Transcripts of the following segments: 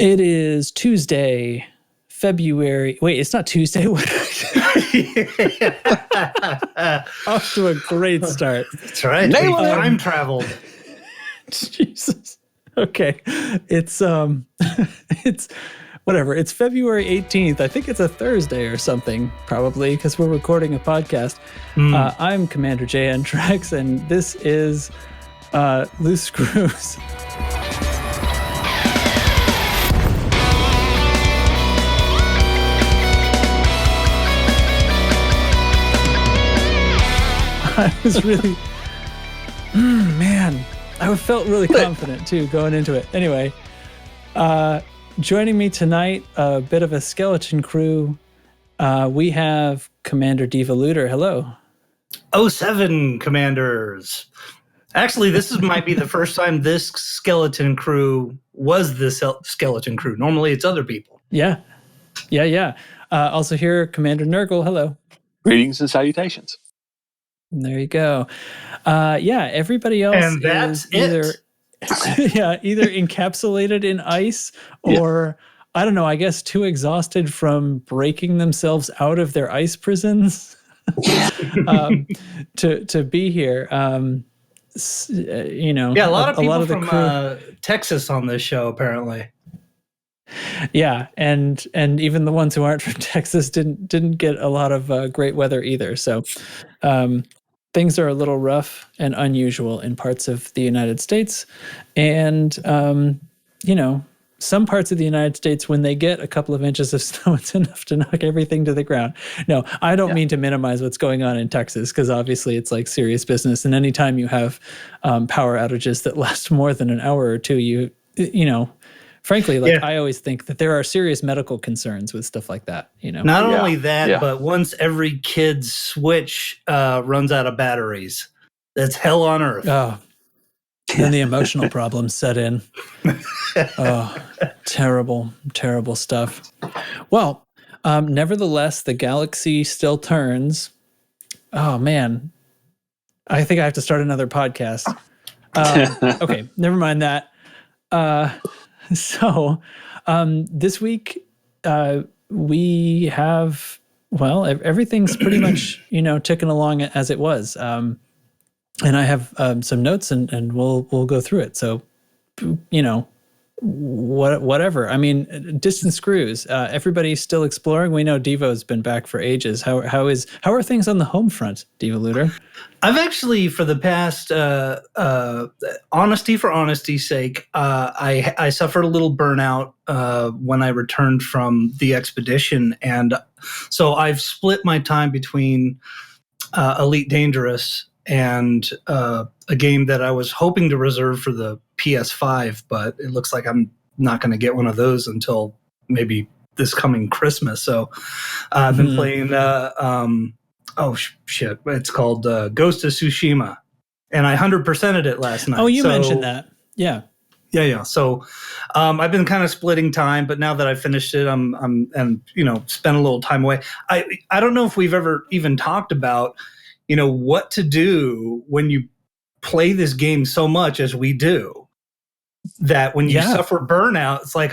It is Tuesday, February. Wait, it's not Tuesday. Off to a great start. That's right. We time traveled. Jesus. Okay. It's it's whatever. It's February 18th. I think it's a Thursday or something, probably, because we're recording a podcast. I'm Commander JN Trex, and this is Loose Screws. I was really, man, I felt really confident too going into it. Anyway, joining me tonight, a bit of a skeleton crew. We have Commander Devoluter. Hello. 07 Commanders. Actually, might be the first time this skeleton crew was the skeleton crew. Normally, it's other people. Yeah. Also here, Commander Nurgle. Hello. Greetings and salutations. There you go. Everybody else and that's is either either encapsulated in ice or I don't know, I guess too exhausted from breaking themselves out of their ice prisons to be here. A lot of people from Texas on this show apparently. Yeah, and even the ones who aren't from Texas didn't get a lot of great weather either. So things are a little rough and unusual in parts of the United States. And, some parts of the United States, when they get a couple of inches of snow, it's enough to knock everything to the ground. No, I don't mean to minimize what's going on in Texas, because obviously it's like serious business. And anytime you have power outages that last more than an hour or two, frankly, I always think that there are serious medical concerns with stuff like that. Not only that, but once every kid's Switch runs out of batteries, that's hell on earth. Oh, then the emotional problems set in. Oh, terrible, terrible stuff. Well, nevertheless, the galaxy still turns. Oh man, I think I have to start another podcast. Okay, never mind that. So, this week, we have, everything's pretty much, ticking along as it was. And I have some notes and we'll go through it. So, whatever. I mean, distant screws. Everybody's still exploring. We know Devo's been back for ages. How are things on the home front, Devoluter? I've actually, for the past, honesty for honesty's sake, I suffered a little burnout when I returned from the expedition, and so I've split my time between Elite Dangerous and a game that I was hoping to reserve for the PS5, but it looks like I'm not going to get one of those until maybe this coming Christmas. So I've been playing it's called Ghost of Tsushima, and I 100%ed it last night. Oh, you mentioned that. Yeah. So I've been kind of splitting time, but now that I finished it, I'm spent a little time away. I don't know if we've ever even talked about what to do when you play this game so much as we do, that when you suffer burnout, it's like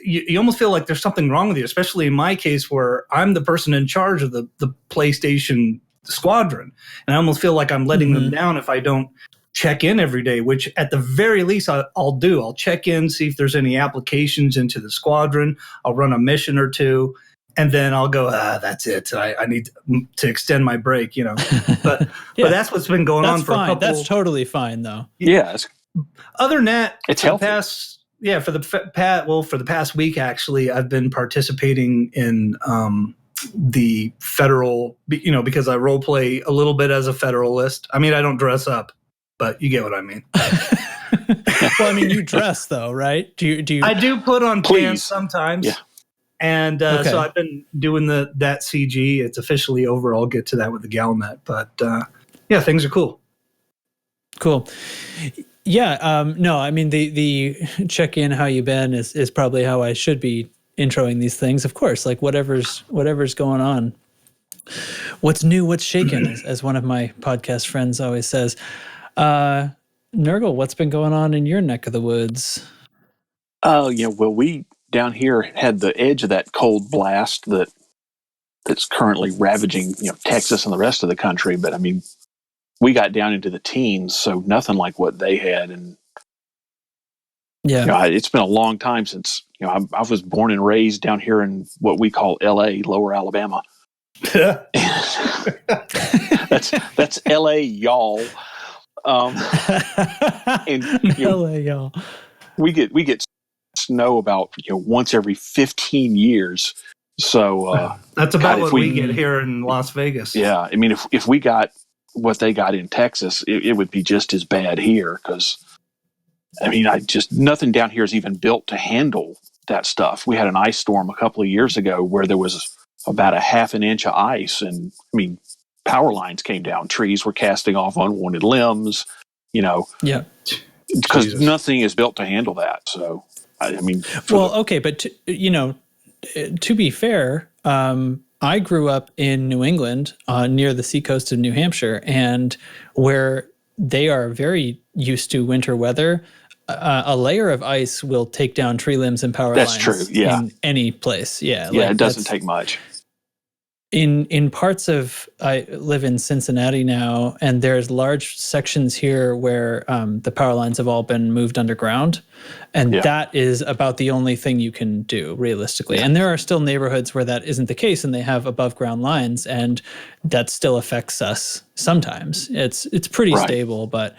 you almost feel like there's something wrong with you, especially in my case where I'm the person in charge of the PlayStation squadron. And I almost feel like I'm letting them down if I don't check in every day, which at the very least I'll do. I'll check in, see if there's any applications into the squadron. I'll run a mission or two, and then I'll go, that's it. I need to extend my break, But that's what's been going on for a couple. That's totally fine, though. Yeah. Other than that, it's for healthy. For the past week, actually, I've been participating in the federal, because I role play a little bit as a Federalist. I mean, I don't dress up, but you get what I mean. Well, I mean, you dress though, right? Do you? I do put on pants sometimes. Yeah. And so I've been doing that CG. It's officially over. I'll get to that with the Galnet. But things are cool. Cool. Yeah. No, I mean, the check in how you been is probably how I should be introing these things. Of course, like whatever's going on. What's new, what's shaken, as one of my podcast friends always says. Nurgle, what's been going on in your neck of the woods? Well, we down here had the edge of that cold blast that's currently ravaging, Texas and the rest of the country. But I mean, we got down into the teens, so nothing like what they had. And it's been a long time since I was born and raised down here in what we call L.A., Lower Alabama. that's L.A., y'all. And LA, y'all. We get snow about once every 15 years. So that's about what we get here in Las Vegas. Yeah, I mean, if we got what they got in Texas, it would be just as bad here because. I mean, nothing down here is even built to handle that stuff. We had an ice storm a couple of years ago where there was about a half an inch of ice. And I mean, power lines came down, trees were casting off unwanted limbs, Yeah. Because nothing is built to handle that. So, I mean. Okay. But, to be fair, I grew up in New England near the seacoast of New Hampshire, and where they are very used to winter weather. A layer of ice will take down tree limbs and power lines. That's true, yeah. In any place, yeah. Yeah, it doesn't take much. In parts of, I live in Cincinnati now, and there's large sections here where the power lines have all been moved underground, and that is about the only thing you can do realistically. Yeah. And there are still neighborhoods where that isn't the case, and they have above ground lines, and that still affects us sometimes. It's pretty stable, but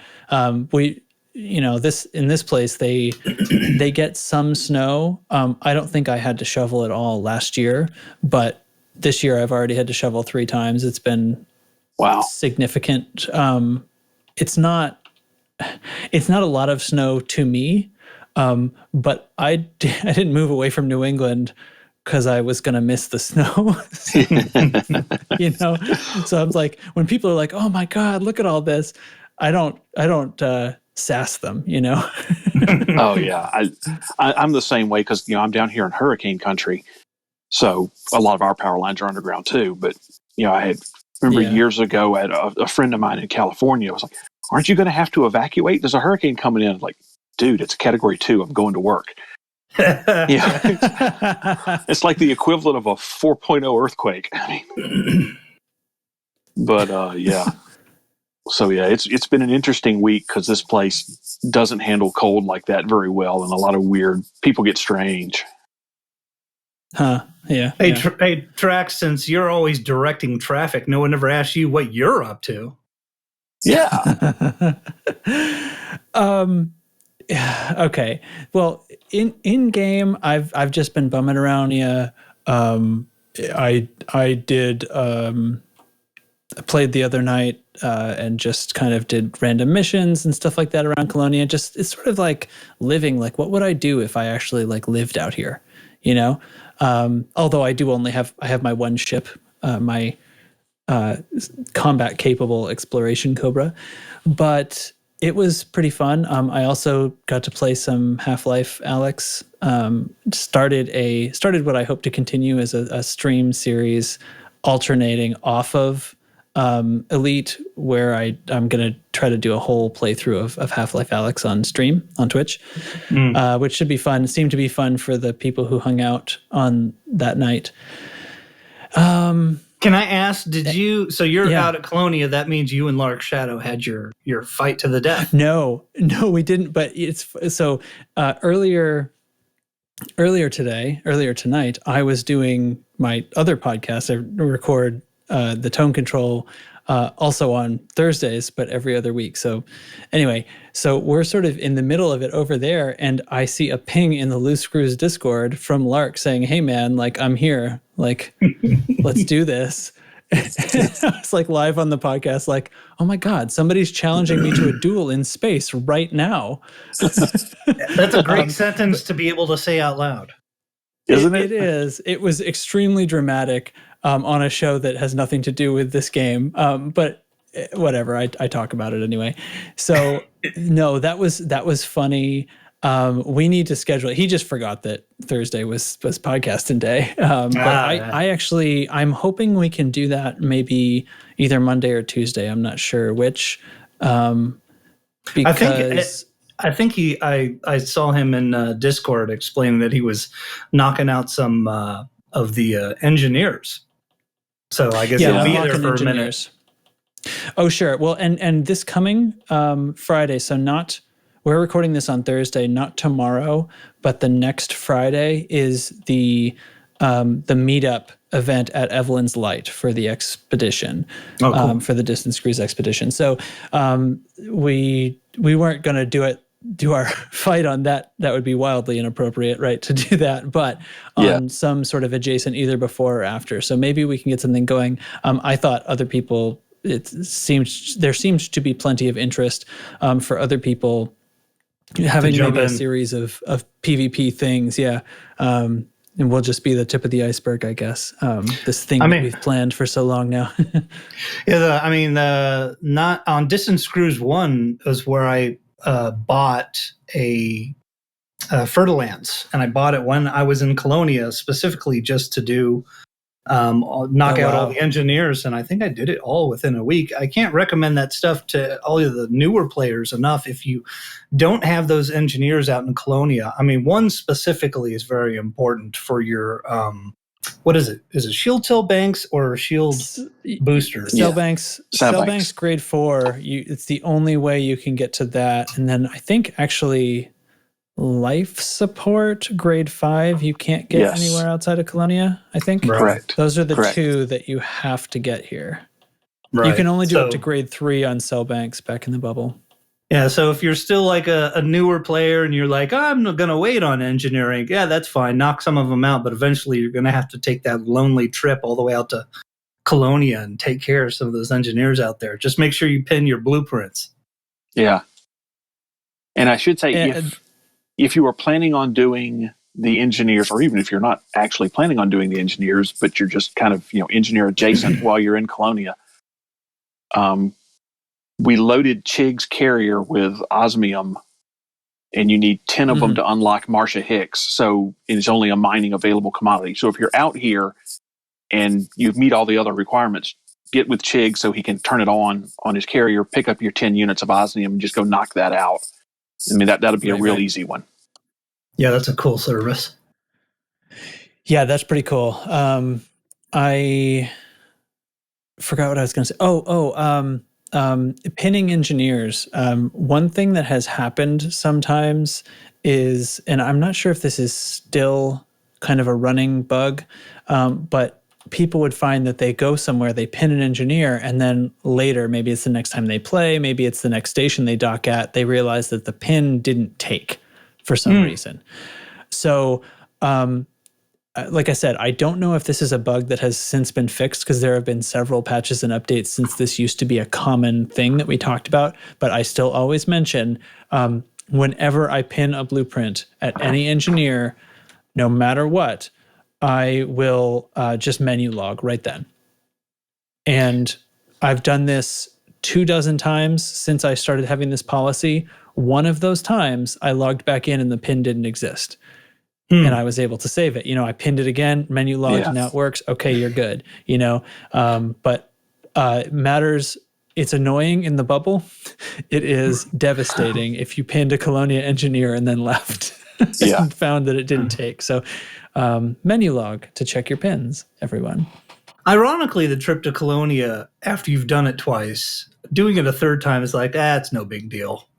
we. In this place, they get some snow. I don't think I had to shovel it all last year, but this year I've already had to shovel 3 times. It's been significant. It's not a lot of snow to me, but I didn't move away from New England because I was going to miss the snow. So I'm like, when people are like, "Oh my God, look at all this," I don't sass them, Oh yeah, I'm the same way because I'm down here in hurricane country, so a lot of our power lines are underground too. But I remember years ago at a friend of mine in California was like, "Aren't you going to have to evacuate? There's a hurricane coming in." Like, dude, it's a Category 2. I'm going to work. It's like the equivalent of a 4.0 earthquake. I mean, but yeah. So yeah, it's been an interesting week because this place doesn't handle cold like that very well, and a lot of weird people get strange. Huh? Yeah. Hey, Trax, since you're always directing traffic, no one ever asked you what you're up to. Yeah. Okay. Well, in game, I've just been bumming around. Yeah. I did. I played the other night and just kind of did random missions and stuff like that around Colonia. It's sort of like living, like, what would I do if I actually lived out here, although I do only have my one ship, my combat capable exploration Cobra, but it was pretty fun. I also got to play some Half-Life Alyx. Started what I hope to continue as a stream series alternating off of Elite, where I'm going to try to do a whole playthrough of Half-Life Alyx on stream on Twitch, which should be fun. It seemed to be fun for the people who hung out on that night. Can I ask, so you're out at Colonia, that means you and Lark Shadow had your fight to the death? No, we didn't, but it's so earlier tonight, I was doing my other podcast. I record the Tone Control also on Thursdays, but every other week. So anyway, so we're sort of in the middle of it over there, and I see a ping in the Loose Screws Discord from Lark saying, "Hey man, I'm here, let's do this." It's live on the podcast, oh my God, somebody's challenging me to a duel in space right now. That's a great sentence to be able to say out loud. Isn't it? It is. It was extremely dramatic on a show that has nothing to do with this game. But whatever, I talk about it anyway. So no, that was funny. We need to schedule it. He just forgot that Thursday was podcasting day. But I'm hoping we can do that maybe either Monday or Tuesday. I'm not sure which. Because I think I saw him in Discord explaining that he was knocking out some of the engineers. So I guess he'll be there for a minute. Oh, sure. Well, and this coming Friday, so we're recording this on Thursday, not tomorrow, but the next Friday is the meetup event at Evelyn's Light for the expedition, for the Distance Cruise expedition. So we weren't going to do our fight on that. That would be wildly inappropriate, right, to do that, but on some sort of adjacent either before or after. So maybe we can get something going. I thought other people, there seems to be plenty of interest for other people having maybe a series of PvP things. Yeah. And we'll just be the tip of the iceberg, I guess. This thing that we've planned for so long now. Not on Distance Cruise 1 was where I bought a Fertilance, and I bought it when I was in Colonia specifically just to do knock out all the engineers, and I think I did it all within a week. I can't recommend that stuff to all of the newer players enough if you don't have those engineers out in Colonia. I mean, one specifically is very important for your what is it? Is it shield cell banks or shield boosters? Cell banks grade 4. It's the only way you can get to that. And then I think actually life support grade 5 you can't get anywhere outside of Colonia, I think. Correct. Those are the two that you have to get here. Right. You can only do up to grade 3 on cell banks back in the bubble. Yeah, so if you're still like a newer player and you're like, I'm going to wait on engineering, yeah, that's fine. Knock some of them out, but eventually you're going to have to take that lonely trip all the way out to Colonia and take care of some of those engineers out there. Just make sure you pin your blueprints. Yeah. And I should say, if you are planning on doing the engineers, or even if you're not actually planning on doing the engineers, but you're just kind of, engineer adjacent while you're in Colonia, we loaded Chig's carrier with osmium, and you need 10 of them to unlock Marcia Hicks. So it's only a mining available commodity. So if you're out here and you meet all the other requirements, get with Chig so he can turn it on his carrier, pick up your 10 units of osmium, and just go knock that out. I mean, that'll be a real easy one. Yeah, that's a cool service. Yeah, that's pretty cool. I forgot what I was going to say. Pinning engineers. One thing that has happened sometimes is, and I'm not sure if this is still kind of a running bug, but people would find that they go somewhere, they pin an engineer, and then later, maybe it's the next time they play, maybe it's the next station they dock at, they realize that the pin didn't take for some reason. So, like I said, I don't know if this is a bug that has since been fixed, because there have been several patches and updates since this used to be a common thing that we talked about, but I still always mention, whenever I pin a blueprint at any engineer, no matter what, I will just menu log right then. And I've done this 24 times since I started having this policy. One of those times I logged back in and the pin didn't exist. And I was able to save it. I pinned it again, menu logged, now it works. Okay, you're good. But matters, it's annoying in the bubble. It is devastating if you pinned a Colonia engineer and then left and found that it didn't take. So menu log to check your pins, everyone. Ironically, the trip to Colonia, after you've done it twice, doing it a third time is like, it's no big deal.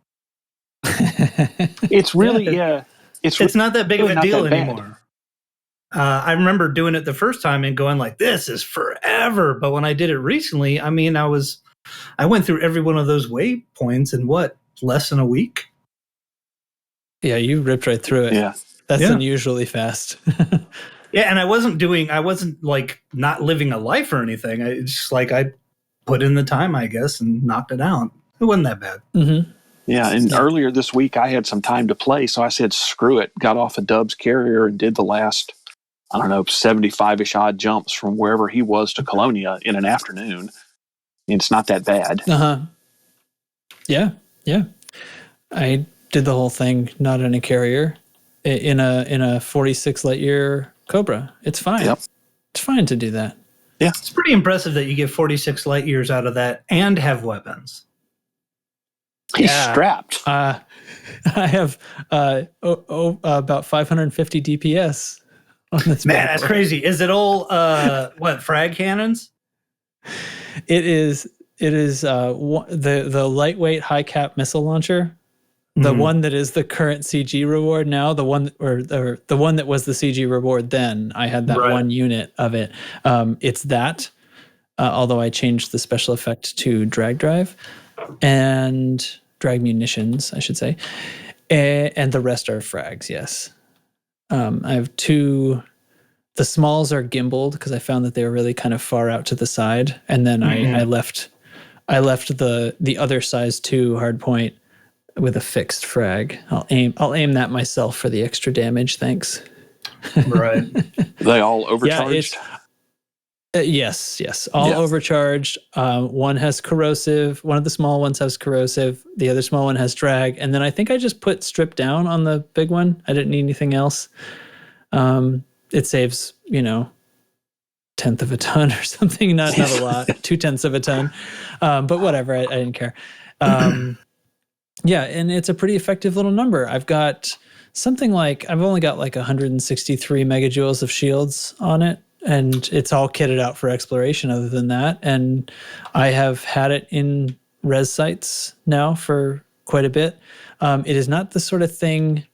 It's really, It's not that big of a deal anymore. I remember doing it the first time and going like, this is forever. But when I did it recently, I mean, I went through every one of those waypoints in less than a week? Yeah, you ripped right through it. Yeah. That's unusually fast. Yeah, and I wasn't like not living a life or anything. It's just like I put in the time, I guess, and knocked it out. It wasn't that bad. Mm-hmm. Yeah, and earlier this week I had some time to play, so I said, screw it, got off a Dub's carrier and did the last, 75-ish odd jumps from wherever he was to Colonia in an afternoon. And it's not that bad. Yeah. I did the whole thing, not in a carrier, in a 46 light year Cobra. It's fine. Yep. It's fine to do that. Yeah. It's pretty impressive that you get 46 light years out of that and have weapons. He's strapped. I have about 550 DPS on this. Man, that's crazy. Is it all frag cannons? It is the lightweight high cap missile launcher. The one that is the current CG reward now, the one or the one that was the CG reward then. I had that one unit of it. It's that, although I changed the special effect to drag drive and drag munitions, I should say, and the rest are frags. Yes, I have two. The smalls are gimbaled because I found that they were really kind of far out to the side, and then I left the other size 2 hardpoint with a fixed frag. I'll aim that myself for the extra damage. Thanks. Right. They all overcharged? Yes. All overcharged. One has corrosive. One of the small ones has corrosive. The other small one has drag. And then I think I just put strip down on the big one. I didn't need anything else. It saves, 1/10 of a ton or something. Not a lot. 2/10 of a ton. But whatever. I didn't care. Yeah, and it's a pretty effective little number. I've only got like 163 megajoules of shields on it, and it's all kitted out for exploration other than that. And I have had it in res sites now for quite a bit. It is not the sort of thing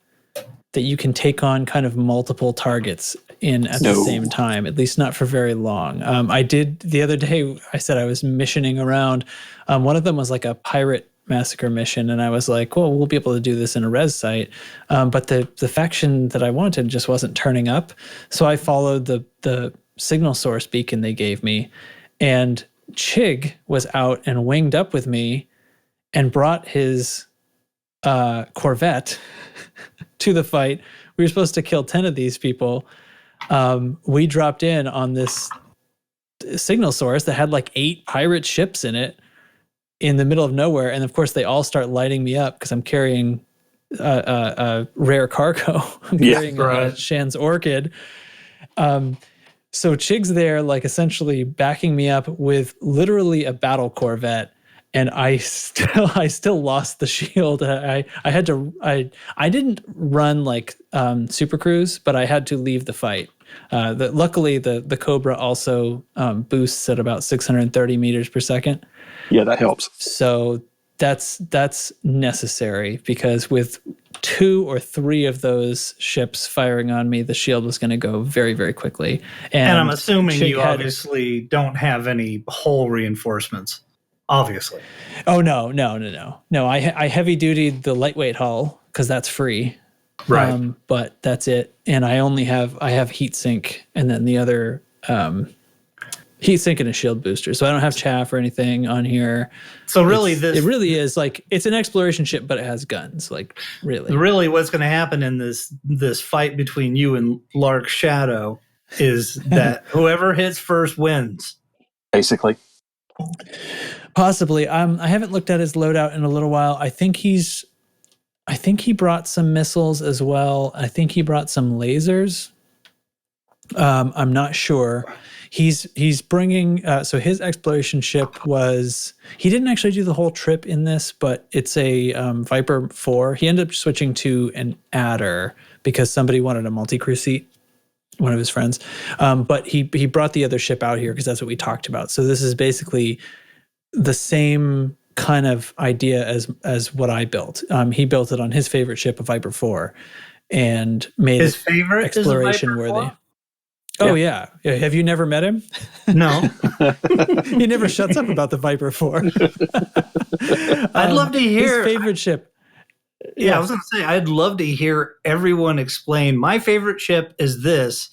that you can take on kind of multiple targets in at the same time, at least not for very long. I did the other day, I said I was missioning around. One of them was like a pirate massacre mission, and I was like, well, we'll be able to do this in a res site, but the faction that I wanted just wasn't turning up, so I followed the signal source beacon they gave me, and Chig was out and winged up with me and brought his Corvette to the fight. We were supposed to kill 10 of these people. We dropped in on this signal source that had like 8 pirate ships in it, in the middle of nowhere, and of course they all start lighting me up because I'm carrying a rare cargo. I'm carrying a Shan's Orchid. So Chig's there, like essentially backing me up with literally a battle Corvette, and I still lost the shield. I didn't run like Super Cruise, but I had to leave the fight. Luckily, the Cobra also boosts at about 630 meters per second. Yeah, that helps. So that's necessary, because with 2 or 3 of those ships firing on me, the shield was going to go very, very quickly. And I'm assuming you obviously don't have any hull reinforcements. Obviously. Oh no! I heavy dutied the lightweight hull because that's free. Right. But that's it. And I have heat sink, and then the other heat sink and a shield booster. So I don't have chaff or anything on here. So really it really is like, it's an exploration ship, but it has guns. Like really what's going to happen in this fight between you and Lark Shadow is that whoever hits first wins. Basically. Possibly. I haven't looked at his loadout in a little while. I think he brought some missiles as well. I think he brought some lasers. I'm not sure. He's bringing, so his exploration ship was, he didn't actually do the whole trip in this, but it's a Viper 4. He ended up switching to an Adder because somebody wanted a multi-crew seat, one of his friends. But he brought the other ship out here because that's what we talked about. So this is basically the same kind of idea as what I built. He built it on his favorite ship, a Viper 4, and made his favorite exploration worthy. Oh yeah. Have you never met him? No. He never shuts up about the Viper 4. I'd love to hear his favorite ship. Yeah, I was going to say, I'd love to hear everyone explain, my favorite ship is this,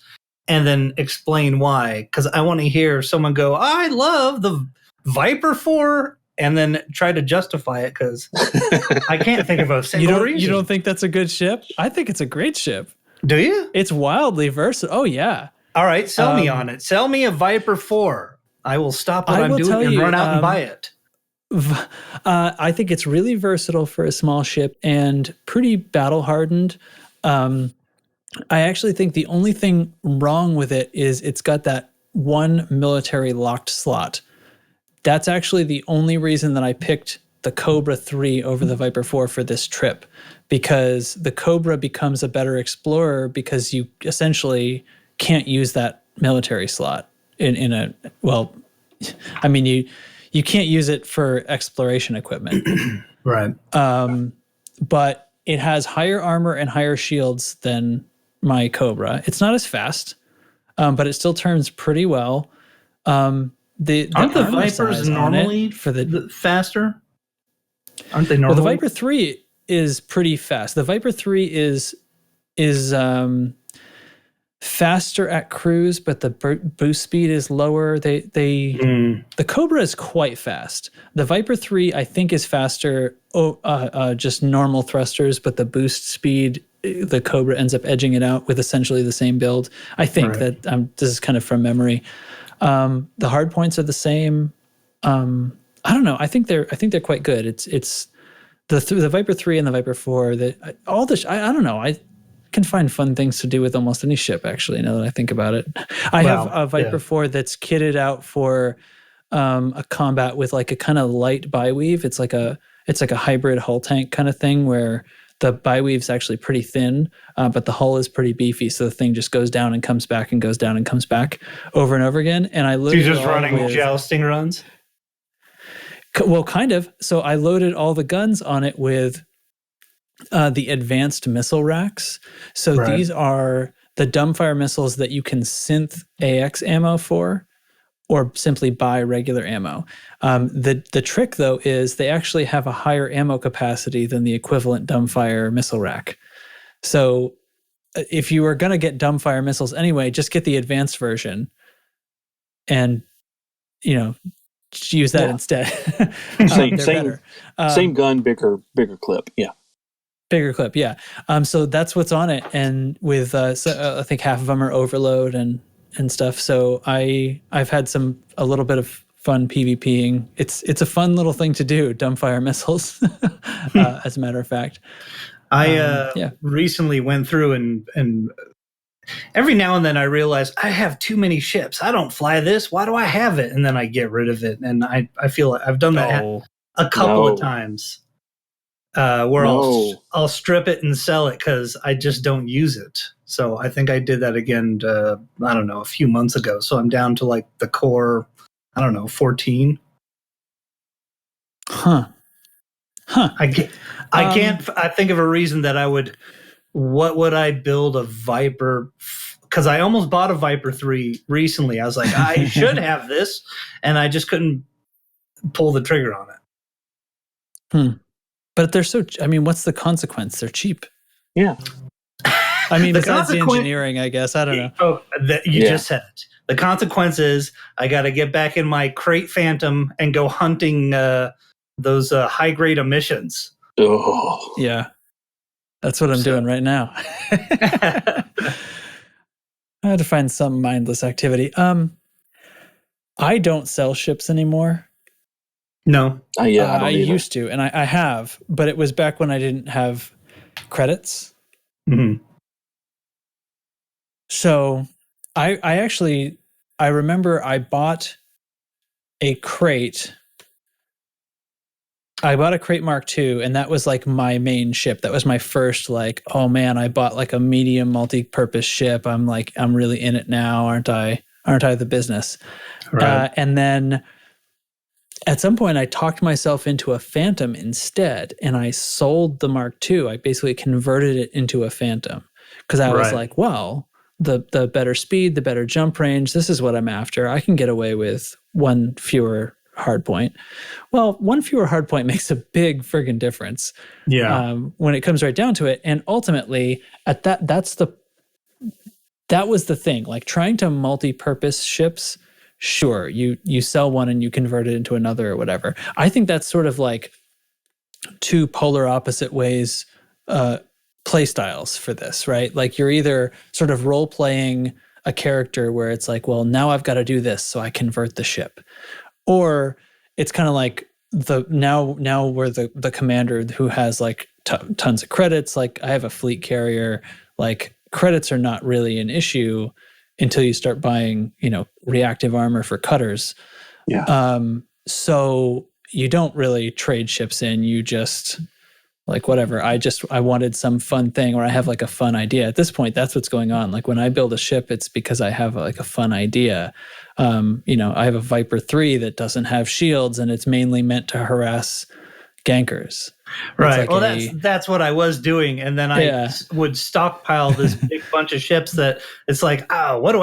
and then explain why. Because I want to hear someone go, I love the Viper 4, and then try to justify it, because I can't think of a single reason. You don't think that's a good ship? I think it's a great ship. Do you? It's wildly versatile. Oh, yeah. All right, sell me on it. Sell me a Viper 4. I will stop what I'm doing and run out and buy it. I think it's really versatile for a small ship and pretty battle hardened. I actually think the only thing wrong with it is it's got that one military locked slot. That's actually the only reason that I picked the Cobra 3 over the Viper 4 for this trip, because the Cobra becomes a better explorer because you essentially can't use that military slot in a, well, I mean, you can't use it for exploration equipment. Right. But it has higher armor and higher shields than my Cobra. It's not as fast, but it still turns pretty well. Aren't the Vipers normally for the faster? Aren't they normally? Well, the Viper 3 is pretty fast. The Viper 3 is faster at cruise, but the boost speed is lower. The Cobra is quite fast. The Viper 3, I think, is faster, just normal thrusters, but the boost speed, the Cobra ends up edging it out with essentially the same build. I think that this is kind of from memory. The hard points are the same. I don't know. I think they're quite good. It's the Viper 3 and the Viper 4. I don't know. I can find fun things to do with almost any ship, actually, now that I think about it. I have a Viper 4 that's kitted out for a combat with like a kind of light biweave. It's like a hybrid hull tank kind of thing where the biweave's actually pretty thin, but the hull is pretty beefy, so the thing just goes down and comes back and goes down and comes back over and over again. And I loaded you're just running jousting runs? Well, kind of. So I loaded all the guns on it with the advanced missile racks. So these are the dumbfire missiles that you can synth AX ammo for, or simply buy regular ammo. The trick, though, is they actually have a higher ammo capacity than the equivalent dumbfire missile rack. So if you are going to get dumbfire missiles anyway, just get the advanced version and, use that instead. Same gun, bigger clip. Yeah. Bigger clip, yeah. So that's what's on it, and with I think half of them are overload and stuff. So I've had a little bit of fun PvPing. It's a fun little thing to do, dumbfire missiles. As a matter of fact, I recently went through and every now and then I realize I have too many ships. I don't fly this. Why do I have it? And then I get rid of it, and I feel like I've done that a couple of times. Where I'll strip it and sell it because I just don't use it. So I think I did that again, I don't know, a few months ago. So I'm down to like the core, 14. Huh. I can't. I think of a reason that I would. What would I build a Viper? Because I almost bought a Viper 3 recently. I was like, I should have this, and I just couldn't pull the trigger on it. But they're so. I mean, what's the consequence? They're cheap. Yeah. I mean, besides the engineering, I guess. I don't know. Oh, you just said it. The consequence is I got to get back in my crate Phantom and go hunting those high grade emissions. Oh. Yeah. That's what I'm doing right now. I had to find some mindless activity. I don't sell ships anymore. No. I used to, and I have, but it was back when I didn't have credits. Mm-hmm. So I remember I bought a crate. I bought a crate Mark II, and that was like my main ship. That was my first, like, oh man, I bought like a medium multi-purpose ship. I'm really in it now, aren't I? Aren't I the business? Right. And then at some point I talked myself into a Phantom instead, and I sold the Mark II. I basically converted it into a Phantom because I was like, well, the better speed, the better jump range, this is what I'm after. I can get away with one fewer hardpoint. Well, one fewer hardpoint makes a big friggin' difference. Yeah. When it comes right down to it. And ultimately at that was the thing, like trying to multi-purpose ships. Sure. You sell one and you convert it into another or whatever. I think that's sort of like two polar opposite ways, play styles for this, right? Like you're either sort of role playing a character where it's like, well, now I've got to do this, so I convert the ship. Or it's kind of like now we're the commander who has like tons of credits. Like I have a fleet carrier. Like credits are not really an issue until you start buying, reactive armor for cutters. Yeah. So you don't really trade ships in. You just like whatever. I wanted some fun thing, or I have like a fun idea. At this point, that's what's going on. Like when I build a ship, it's because I have like a fun idea. I have a Viper 3 that doesn't have shields, and it's mainly meant to harass gankers. Right. Like well, that's what I was doing, and then I would stockpile this big bunch of ships that it's like, what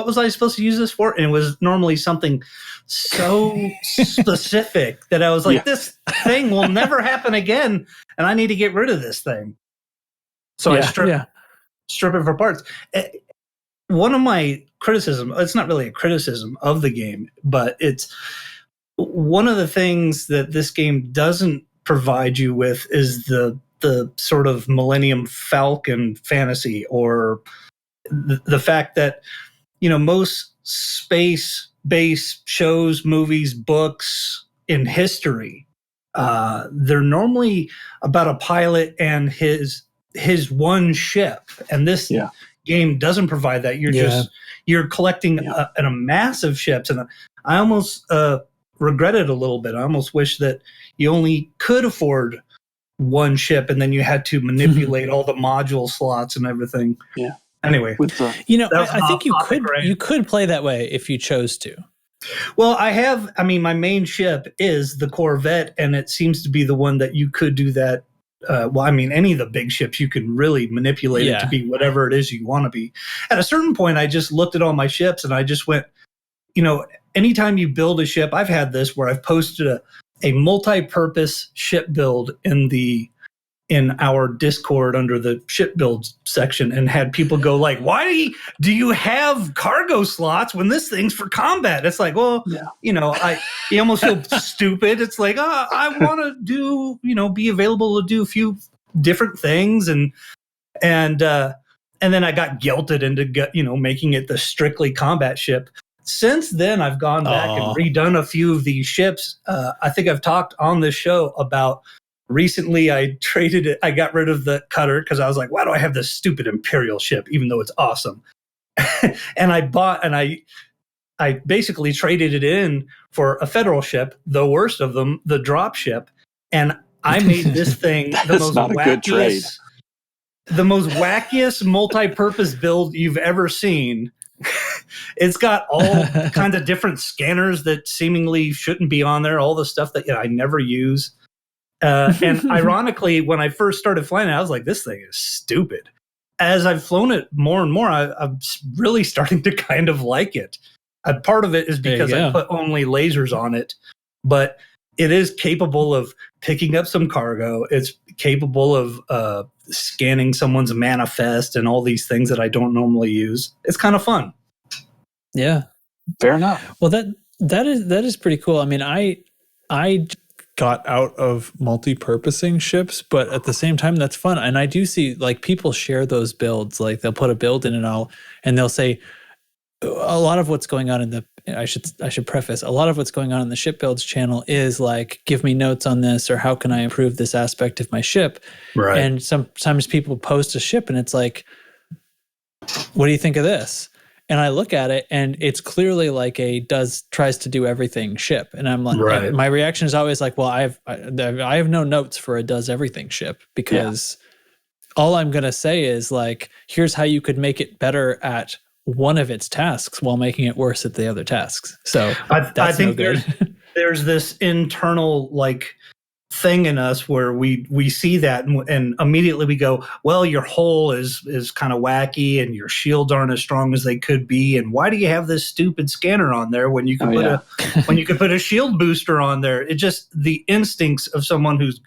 was I supposed to use this for? And it was normally something so specific that I was like, this thing will never happen again, and I need to get rid of this thing. So I strip it for parts. One of my criticism, it's not really a criticism of the game, but it's one of the things that this game doesn't provide you with is the sort of Millennium Falcon fantasy, or the fact that most space-based shows, movies, books in history, they're normally about a pilot and his one ship, and this game doesn't provide that. You're collecting a massive ships, and I almost regret it a little bit. I almost wish that you only could afford one ship, and then you had to manipulate all the module slots and everything. Yeah. Anyway, I think you could play that way if you chose to. Well, my main ship is the Corvette, and it seems to be the one that you could do that. Any of the big ships, you can really manipulate it to be whatever it is you want to be. At a certain point, I just looked at all my ships and I just went, anytime you build a ship, I've had this where I've posted a multi-purpose ship build in our Discord under the ship build section, and had people go like, why do you have cargo slots when this thing's for combat? It's like, well, you almost feel stupid. It's like, I want to do, be available to do a few different things. And then I got guilted into, making it the strictly combat ship. Since then, I've gone back and redone a few of these ships. I think I've talked on this show about recently I traded it. I got rid of the cutter because I was like, why do I have this stupid Imperial ship, even though it's awesome? And I basically traded it in for a Federal ship, the worst of them, the drop ship. And I made this thing the most wackiest multi-purpose build you've ever seen. It's got all kinds of different scanners that seemingly shouldn't be on there, all the stuff that I never use. And ironically, when I first started flying it, I was like, this thing is stupid. As I've flown it more and more, I'm really starting to kind of like it. Part of it is because I put only lasers on it, but it is capable of picking up some cargo. It's capable of scanning someone's manifest and all these things that I don't normally use. It's kind of fun. Yeah, fair enough. Well, that is pretty cool. I mean, I got out of multi-purposing ships, but at the same time, that's fun. And I do see like people share those builds. Like they'll put a build in and they'll say a lot of what's going on in I should preface, a lot of what's going on in the ship builds channel is like, give me notes on this, or how can I improve this aspect of my ship? Right. And sometimes people post a ship and it's like, what do you think of this? And I look at it and it's clearly like tries to do everything ship. And I'm like, my reaction is always like, well, I have no notes for a does everything ship, because all I'm going to say is like, here's how you could make it better at one of its tasks while making it worse at the other tasks. So I think there's this internal like thing in us where we see that and immediately we go, well, your hull is kind of wacky and your shields aren't as strong as they could be, and why do you have this stupid scanner on there when you can when you could put a shield booster on there? It just, the instincts of someone who's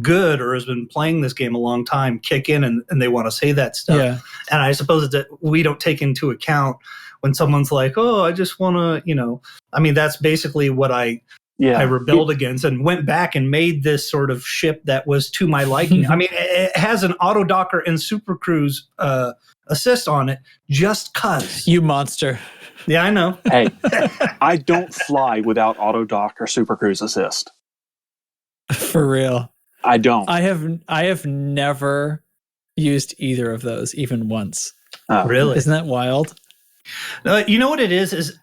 good or has been playing this game a long time kick in, and they want to say that stuff. And I suppose that we don't take into account when someone's like, oh, I just want to, that's basically what I rebelled against, and went back and made this sort of ship that was to my liking. I mean, it has an auto docker and super cruise assist on it, just cuz. You monster. Yeah, I know. Hey, I don't fly without auto dock or super cruise assist. For real. I don't. I have never used either of those even once. Really? Isn't that wild? You know what it is?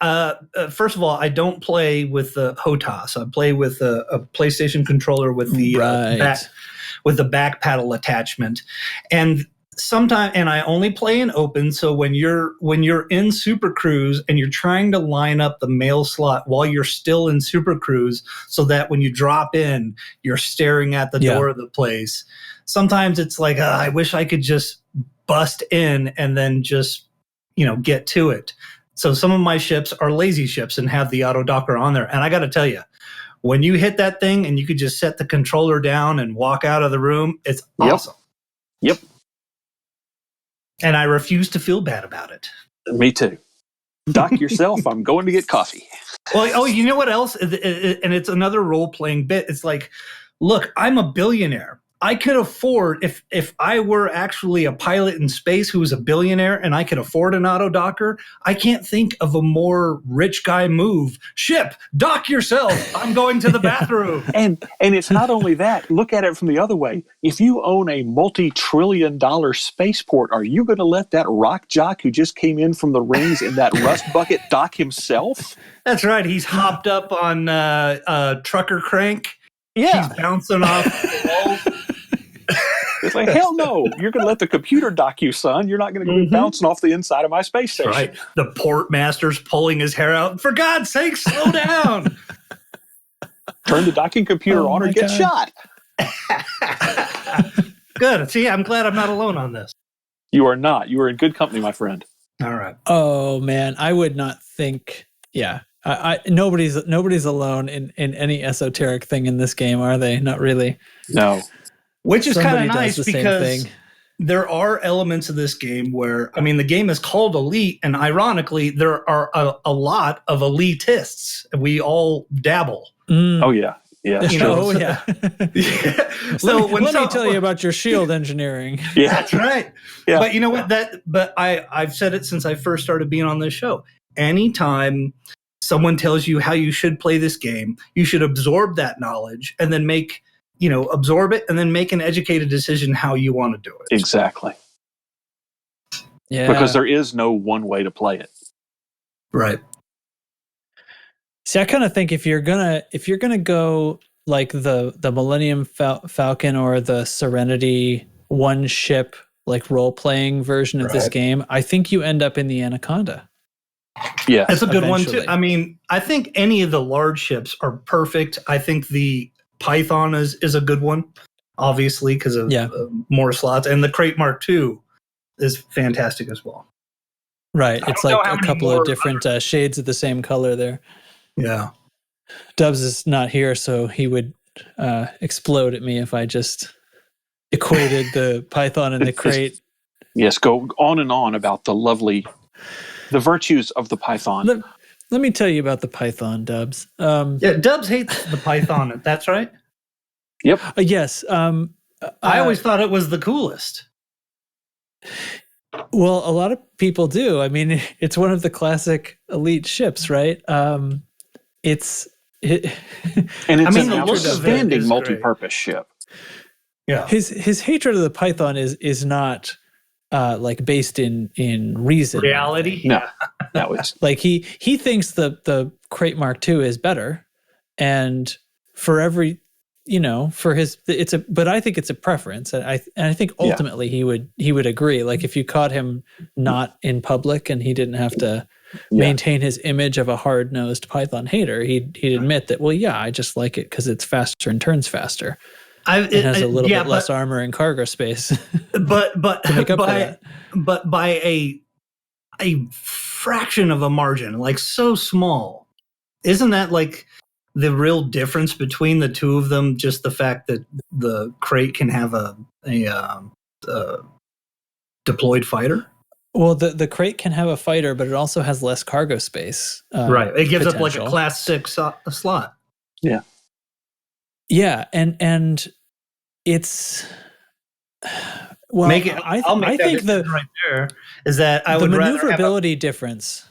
First of all, I don't play with the HOTAS. I play with a PlayStation controller with the back paddle attachment, and I only play in open. So when you're in Super Cruise and you're trying to line up the mail slot while you're still in Super Cruise, so that when you drop in, you're staring at the door of the place. Sometimes it's like, I wish I could just bust in and then just, get to it. So some of my ships are lazy ships and have the auto docker on there. And I got to tell you, when you hit that thing and you could just set the controller down and walk out of the room, it's awesome. Yep. And I refuse to feel bad about it. Me too. Dock yourself. I'm going to get coffee. Well, you know what else? And it's another role-playing bit. It's like, look, I'm a billionaire. I could afford, if I were actually a pilot in space who was a billionaire and I could afford an auto docker, I can't think of a more rich guy move. Ship, dock yourself. I'm going to the bathroom. And it's not only that. Look at it from the other way. If you own a multi-trillion-dollar spaceport, are you going to let that rock jock who just came in from the rings in that rust bucket dock himself? That's right. He's hopped up on trucker crank. Yeah. He's bouncing off the walls. It's like, hell no. You're going to let the computer dock you, son. You're not going to be bouncing off the inside of my space station. Right. The port master's pulling his hair out. For God's sake, slow down. Turn the docking computer on or get shot. Good. See, I'm glad I'm not alone on this. You are not. You are in good company, my friend. All right. Oh, man. I would not think. Yeah. Nobody's alone in any esoteric thing in this game, are they? Not really. No. Which is kind of nice the because there are elements of this game where, the game is called Elite, and ironically, there are a lot of elitists. We all dabble. Oh, yeah. Yeah. Oh, yeah. So let me tell you about your shield engineering. Yeah. That's right. Yeah. But you know what? I've said it since I first started being on this show. Anytime someone tells you how you should play this game, you should absorb that knowledge and then absorb it and then make an educated decision how you want to do it. Exactly. Yeah. Because there is no one way to play it. Right. See, I kind of think if you're gonna go like the Millennium Falcon or the Serenity one ship like role playing version of this game, I think you end up in the Anaconda. Yeah, that's a good eventually. one too. I think any of the large ships are perfect. I think the Python is a good one, obviously, because of more slots. And the Crate Mark II is fantastic as well. Right. It's like a couple of different shades of the same color there. Yeah. Dubs is not here, so he would explode at me if I just equated the Python and the Crate. Yes, go on and on about the virtues of the Python. Let me tell you about the Python, Dubs. Dubs hates the Python. That's right. Yep. Yes. I always thought it was the coolest. Well, a lot of people do. It's one of the classic elite ships, right? It's an outstanding multi-purpose ship. Yeah. His hatred of the Python is not like based in reason, reality. No, that was like he thinks the Crate Mark II is better, and for every for his but I think it's a preference, and I think ultimately he would agree. Like if you caught him not in public and he didn't have to maintain his image of a hard-nosed Python hater, he'd admit that. Well, yeah, I just like it because it's faster and turns faster. It has a little bit less armor and cargo space. but to make up for that. But by a fraction of a margin, like so small. Isn't that like the real difference between the two of them? Just the fact that the Crate can have a deployed fighter. Well, the Crate can have a fighter, but it also has less cargo space. Right. It gives up like a Class 6 slot. Yeah. Yeah, and it's well. I think the right there is that the maneuverability difference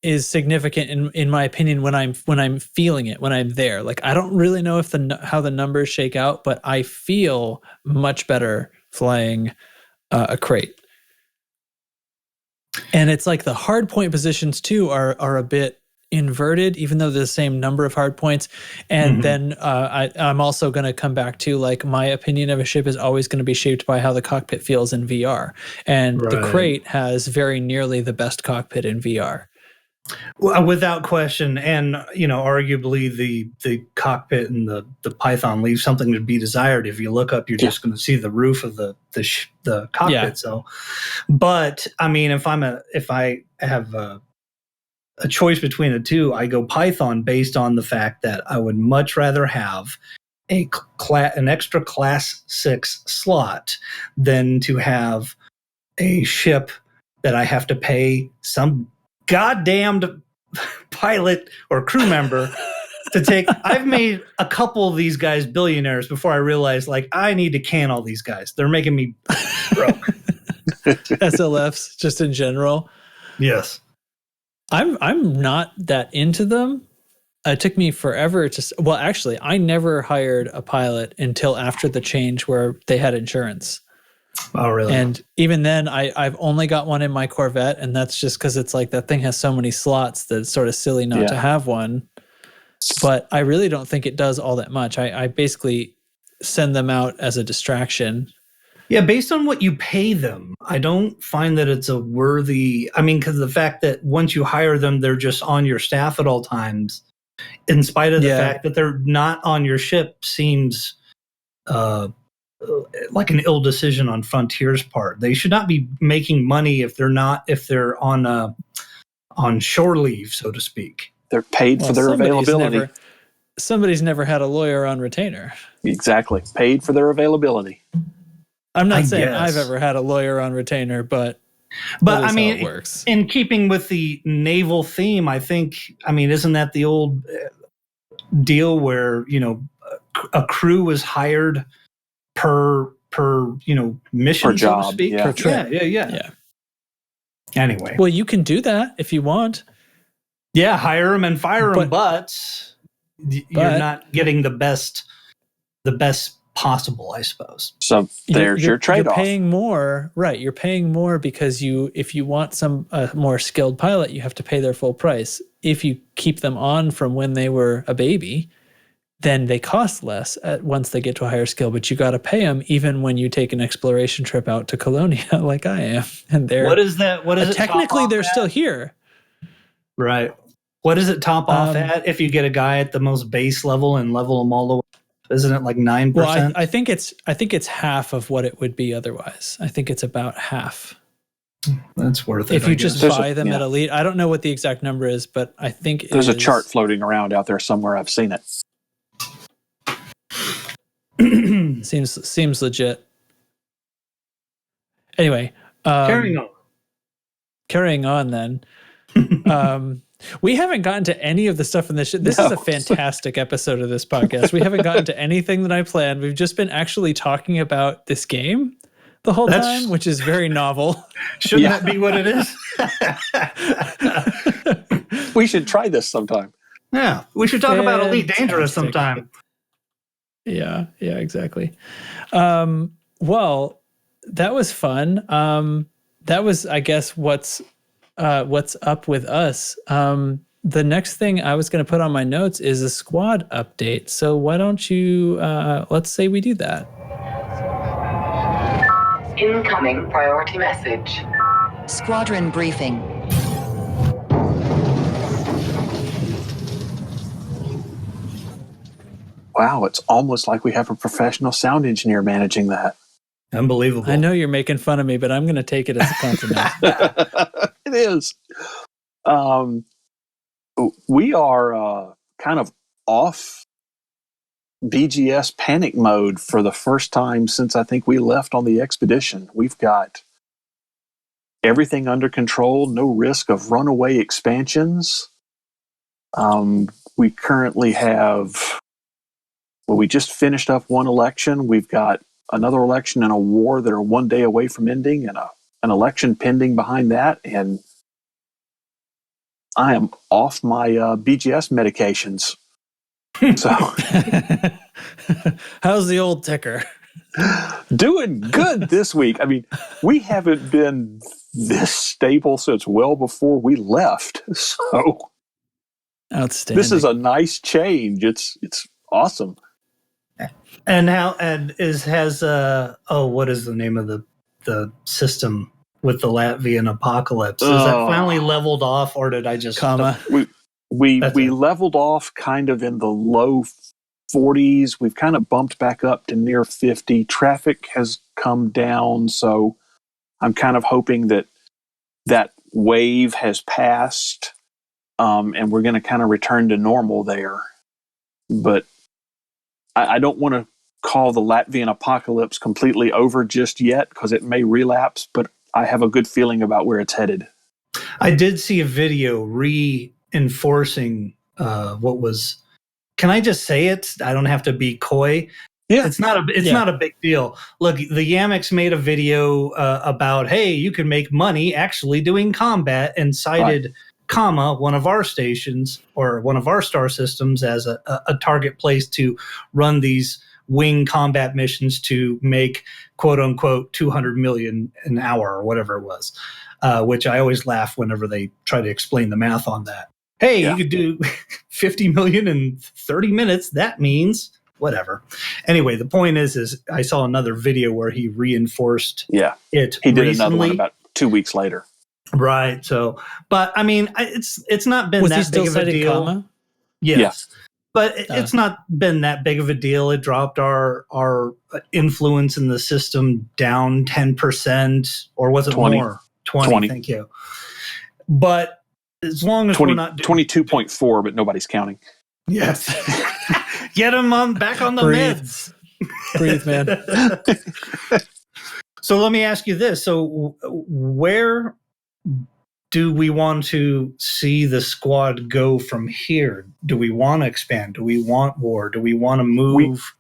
is significant in my opinion when I'm feeling it, when I'm there. Like I don't really know if how the numbers shake out, but I feel much better flying a Crate. And it's like the hard point positions too are a bit inverted, even though they're the same number of hard points. And then I'm also going to come back to like my opinion of a ship is always going to be shaped by how the cockpit feels in VR. And the Crate has very nearly the best cockpit in VR. Well, without question, and arguably the cockpit and the Python leave something to be desired. If you look up, you're just going to see the roof of the cockpit. Yeah. So, but I mean, if I have a choice between the two, I go Python based on the fact that I would much rather have an extra Class 6 slot than to have a ship that I have to pay some goddamned pilot or crew member to take. I've made a couple of these guys billionaires before I realized, like, I need to can all these guys. They're making me broke. SLFs, just in general. Yes. I'm not that into them. It took me forever to. Well, actually, I never hired a pilot until after the change where they had insurance. Oh, really? And even then, I've only got one in my Corvette, and that's just because it's like that thing has so many slots that it's sort of silly not to have one. But I really don't think it does all that much. I basically send them out as a distraction. Yeah, based on what you pay them, I don't find that it's a worthy. I mean, because the fact that once you hire them, they're just on your staff at all times, in spite of the fact that they're not on your ship, seems like an ill decision on Frontier's part. They should not be making money if they're on shore leave, so to speak. They're paid for their availability. Somebody's never had a lawyer on retainer. Exactly. Paid for their availability. I'm not saying I've ever had a lawyer on retainer, but I mean, it works. In keeping with the naval theme, I think, isn't that the old deal where, a crew was hired per mission, per job, so to speak? Per trip. Yeah. Anyway. Well, you can do that if you want. Yeah, hire them and fire them, but you're not getting the best possible, I suppose. So there's your trade-off. You're paying more, right? You're paying more because if you want some more skilled pilot, you have to pay their full price. If you keep them on from when they were a baby, then they cost less once they get to a higher skill. But you got to pay them even when you take an exploration trip out to Colonia, like I am. And they're what is that? What is it? Technically, they're still here, right? What does it top off at if you get a guy at the most base level and level them all the way? Isn't it like 9%? Well, I think it's half of what it would be otherwise. I think it's about half. That's worth it. If you just buy them at Elite. I don't know what the exact number is, but I think there's a chart floating around out there somewhere. I've seen it. Seems legit. Anyway, carrying on then. We haven't gotten to any of the stuff in this. This is a fantastic episode of this podcast. We haven't gotten to anything that I planned. We've just been actually talking about this game the whole time, which is very novel. Shouldn't that be what it is? We should try this sometime. Yeah, we should talk about Elite Dangerous sometime. Yeah, exactly. Well, that was fun. That was, I guess, what's up with us. The next thing I was going to put on my notes is a squad update. So why don't you, let's say we do that. Incoming priority message. Squadron briefing. Wow, it's almost like we have a professional sound engineer managing that. Unbelievable. I know you're making fun of me, but I'm going to take it as a compliment. It is. We are kind of off BGS panic mode for the first time since I think we left on the expedition. We've got everything under control, no risk of runaway expansions. We currently have, we just finished up one election. We've got another election and a war that are one day away from ending, and an election pending behind that. And I am off my BGS medications. So, how's the old ticker? Doing good this week. I mean, we haven't been this stable since well before we left. So Outstanding. this is a nice change. It's awesome. And what is the name of the system with the Latvian apocalypse? Is that finally leveled off, or did I just We leveled off kind of in the low 40s. We've kind of bumped back up to near 50. Traffic has come down, so I'm kind of hoping that wave has passed, and we're going to kind of return to normal there. But I don't want to call the Latvian apocalypse completely over just yet, because it may relapse, but I have a good feeling about where it's headed. I did see a video reinforcing what was. Can I just say it? I don't have to be coy. Yeah, it's not a big deal. Look, the Yamiks made a video about, hey, you can make money actually doing combat, and cited one of our stations or one of our star systems as a target place to run these wing combat missions to make quote unquote 200 million an hour or whatever it was, which I always laugh whenever they try to explain the math on that. Hey, you could do 50 million in 30 minutes. That means whatever. Anyway, the point is I saw another video where he reinforced it. He did recently. another one about 2 weeks later. Right. So, but I mean, it's not been that big of a deal. Comma? Yes. But it's not been that big of a deal. It dropped our influence in the system down 10%, or was it 20. more? 20. Thank you. But as long as we're not 22.4, but nobody's counting. Yes. Get him back on the meds. Breathe, man. So let me ask you this. So where do we want to see the squad go from here? Do we want to expand? Do we want war? Do we want to move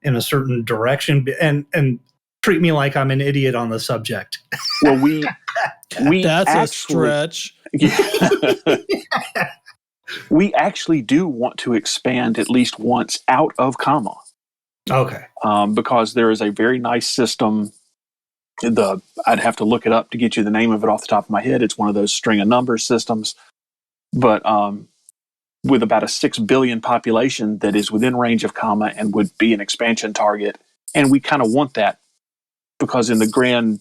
in a certain direction? And treat me like I'm an idiot on the subject. Well, we that's a stretch. We actually do want to expand at least once out of Kama. Okay. Because there is a very nice system. I'd have to look it up to get you the name of it off the top of my head. It's one of those string of numbers systems. But with about a 6 billion population that is within range of Kama and would be an expansion target. And we kind of want that because in the grand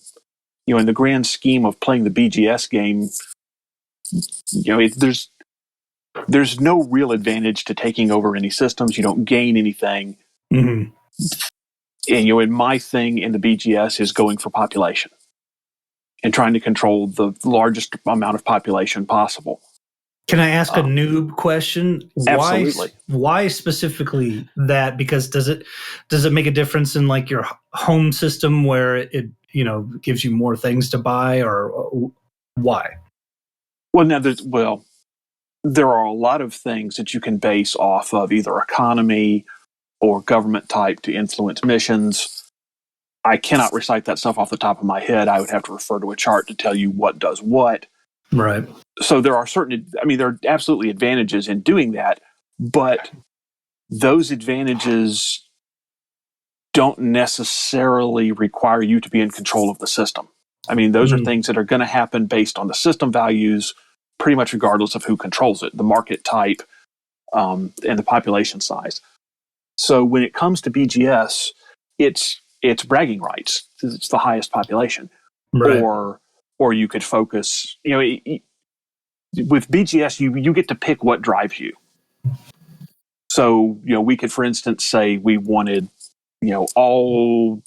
scheme of playing the BGS game, there's no real advantage to taking over any systems. You don't gain anything. Mm-hmm. And my thing in the BGS is going for population and trying to control the largest amount of population possible. Can I ask a noob question? Absolutely. Why specifically that? Because does it make a difference in like your home system where it gives you more things to buy, or why? Well, now there are a lot of things that you can base off of either economy or government type to influence missions. I cannot recite that stuff off the top of my head. I would have to refer to a chart to tell you what does what. Right. So there are there are absolutely advantages in doing that, but those advantages don't necessarily require you to be in control of the system. I mean, those are things that are going to happen based on the system values, pretty much regardless of who controls it, the market type, and the population size. So when it comes to BGS, it's bragging rights. It's the highest population. Right. Or you could focus, with BGS, you get to pick what drives you. So, we could, for instance, say we wanted, all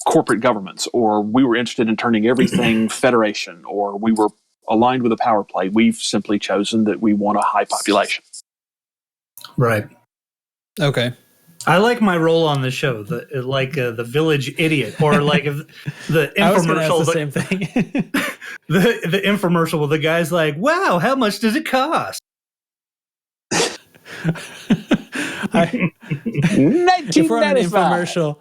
corporate governments, or we were interested in turning everything federation, or we were aligned with a power play. We've simply chosen that we want a high population. Right. Okay. I like my role on the show, the village idiot, or like the infomercial. I was going to ask the same thing. the infomercial where the guy's like, "Wow, how much does it cost?" If we're on an infomercial,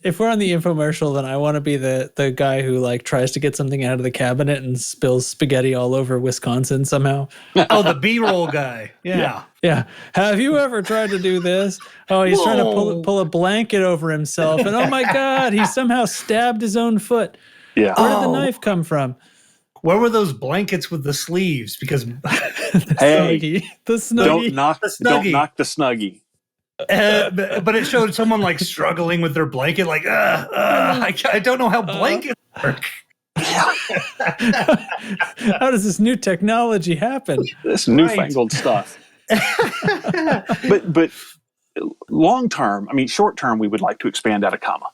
if we're on the infomercial, then I want to be the guy who like tries to get something out of the cabinet and spills spaghetti all over Wisconsin somehow. Oh, the B-roll guy. Yeah. Yeah. Have you ever tried to do this? Oh, he's trying to pull a blanket over himself, and oh my God, he somehow stabbed his own foot. Yeah. Where did the knife come from? Where were those blankets with the sleeves? Because The snuggie. Don't knock the snuggie. but it showed someone like struggling with their blanket, like, I don't know how blankets work. How does this new technology happen? This newfangled stuff. But long term, I mean, short term, we would like to expand Atacama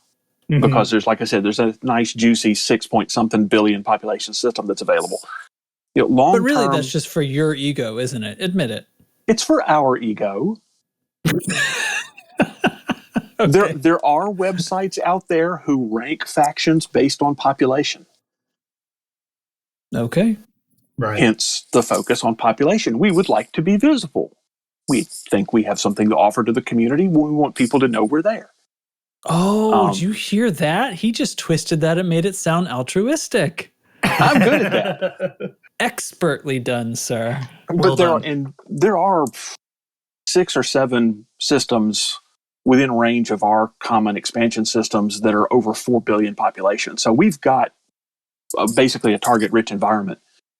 because there's, like I said, there's a nice juicy 6-point-something billion population system that's available. Long But really, term, that's just for your ego, isn't it? Admit it. it's for our ego. Okay. There are websites out there who rank factions based on population. Okay. Right. Hence the focus on population. We would like to be visible. We think we have something to offer to the community. We want people to know we're there. Oh, did you hear that? He just twisted that and made it sound altruistic. I'm good at that. Expertly done, sir. But there are 6 or 7 systems within range of our common expansion systems that are over 4 billion population. So we've got basically a target-rich environment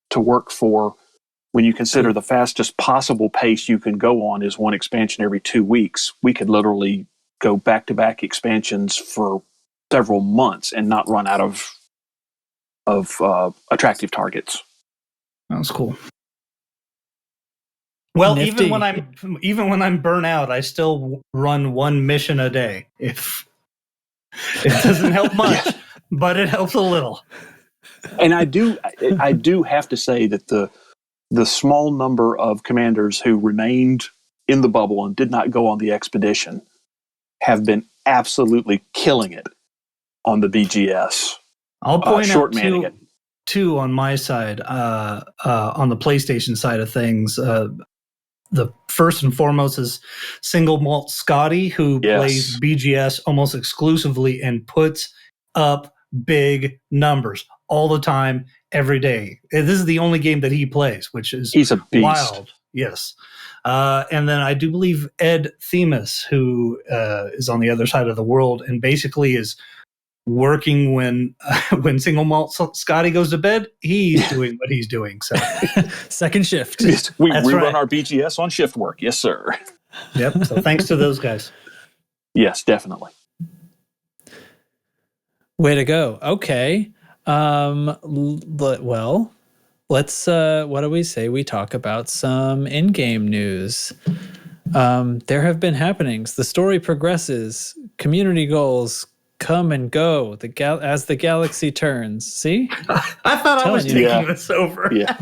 to work for. When you consider the fastest possible pace you can go on is one expansion every 2 weeks, we could literally go back-to-back expansions for several months and not run out of attractive targets. That's cool. Well, Nifty. even when I'm burnt out, I still run one mission a day. If it doesn't help much, but it helps a little. And I do have to say that the small number of commanders who remained in the bubble and did not go on the expedition have been absolutely killing it on the BGS. I'll point out manning two on my side, on the PlayStation side of things. The first and foremost is Single Malt Scotty, who plays BGS almost exclusively and puts up big numbers all the time, every day. This is the only game that he plays, which is he's a beast. Wild. Yes. And then I do believe Ed Themis, who is on the other side of the world and basically is working when Single Malt Scotty goes to bed. He's doing what he's doing. So second shift. We run our BGS on shift work. Yes, sir. Yep. So thanks to those guys. Yes, definitely. Way to go. Okay. Well, let's, what do we say? We talk about some in-game news. There have been happenings. The story progresses. Community goals come and go as the galaxy turns. See? I thought I was taking this over. Yeah.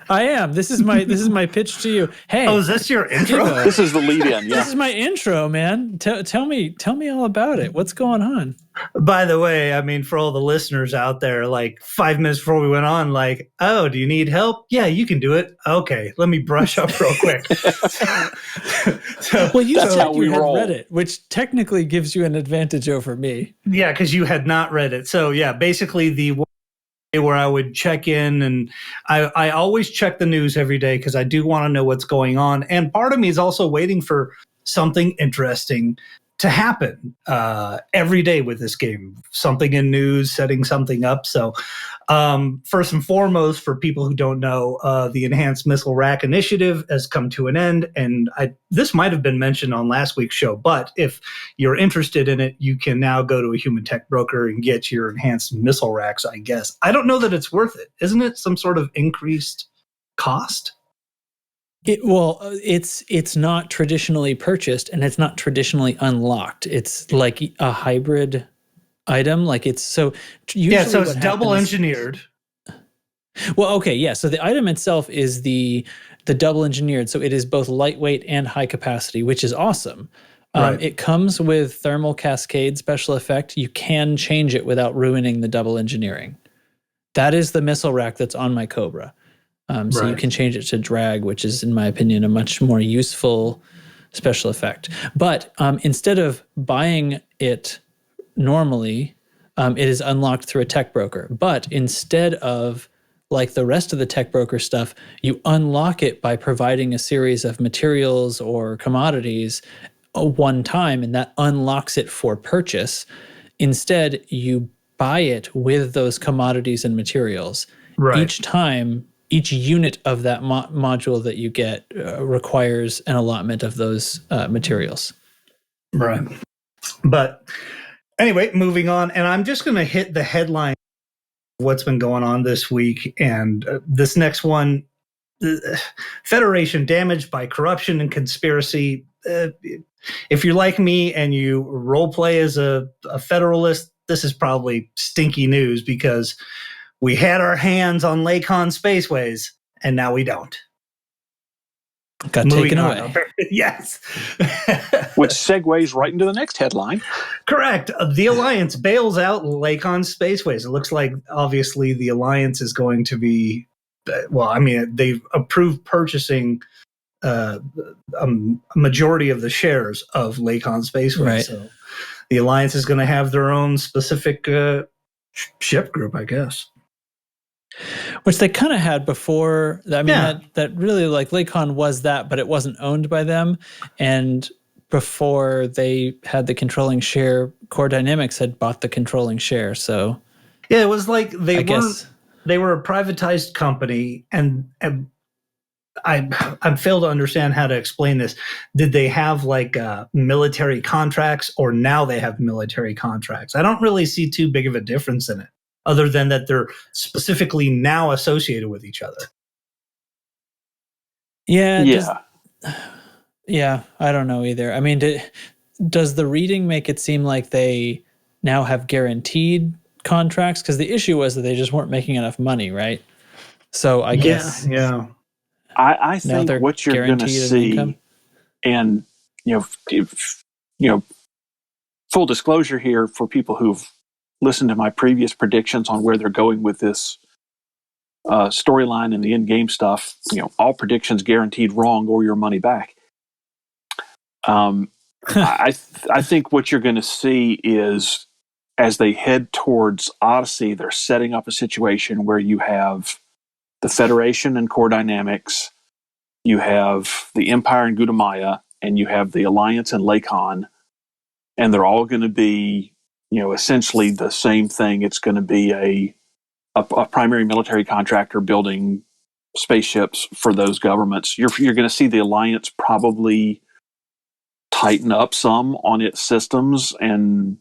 I am. This is my pitch to you. Hey. Oh, is this your intro? This is the lead-in. Yeah. This is my intro, man. Tell me all about it. What's going on? By the way, I mean, for all the listeners out there, like 5 minutes before we went on, like, oh, do you need help? Yeah, you can do it. Okay, let me brush up real quick. Well, you That's said how we you had roll. read it, which technically gives you an advantage over me. Yeah, because you had not read it. So yeah, basically the way where I would check in, and I always check the news every day because I do want to know what's going on. And part of me is also waiting for something interesting to happen every day with this game. Something in news, setting something up. So first and foremost, for people who don't know, the Enhanced Missile Rack Initiative has come to an end. And this might have been mentioned on last week's show, but if you're interested in it, you can now go to a human tech broker and get your enhanced missile racks, I guess. I don't know that it's worth it. Isn't it some sort of increased cost? It's not traditionally purchased and it's not traditionally unlocked. It's like a hybrid item. Like it's so it's double engineered. Well, okay, yeah. So the item itself is the double engineered. So it is both lightweight and high capacity, which is awesome. Right. It comes with thermal cascade special effect. You can change it without ruining the double engineering. That is the missile rack that's on my Cobra. So you can change it to drag, which is, in my opinion, a much more useful special effect. But instead of buying it normally, it is unlocked through a tech broker. But instead of like the rest of the tech broker stuff, you unlock it by providing a series of materials or commodities one time, and that unlocks it for purchase. Instead, you buy it with those commodities and materials. Right. Each time, each unit of that module that you get requires an allotment of those materials. Right. But anyway, moving on. And I'm just going to hit the headline of what's been going on this week. And this next one, Federation damaged by corruption and conspiracy. If you're like me and you role play as a Federalist, this is probably stinky news because we had our hands on Lakon Spaceways and now we don't. Got taken away. Yes. Which segues right into the next headline. Correct. The Alliance bails out Lakon Spaceways. It looks like, obviously, the Alliance is going to be, well, I mean, they've approved purchasing a majority of the shares of Lakon Spaceways. Right. So the Alliance is going to have their own specific ship group, I guess. Which they kind of had before. I mean, that really, like, Lakon was that, but it wasn't owned by them. And before they had the controlling share, Core Dynamics had bought the controlling share. So yeah, it was like they were a privatized company, and I fail to understand how to explain this. Did they have like military contracts, or now they have military contracts? I don't really see too big of a difference in it, other than that they're specifically now associated with each other. Yeah. I don't know either. I mean, does the reading make it seem like they now have guaranteed contracts? Because the issue was that they just weren't making enough money, right? So I guess... Yeah. I think what you're going to see, and full disclosure here for people who've listened to my previous predictions on where they're going with this storyline and the end game stuff, all predictions guaranteed wrong or your money back. I think what you're going to see is, as they head towards Odyssey, they're setting up a situation where you have the Federation and Core Dynamics, you have the Empire and Gudamaya, and you have the Alliance and Lakon, and they're all going to be, essentially the same thing. It's going to be a primary military contractor building spaceships for those governments. You're going to see the Alliance probably tighten up some on its systems and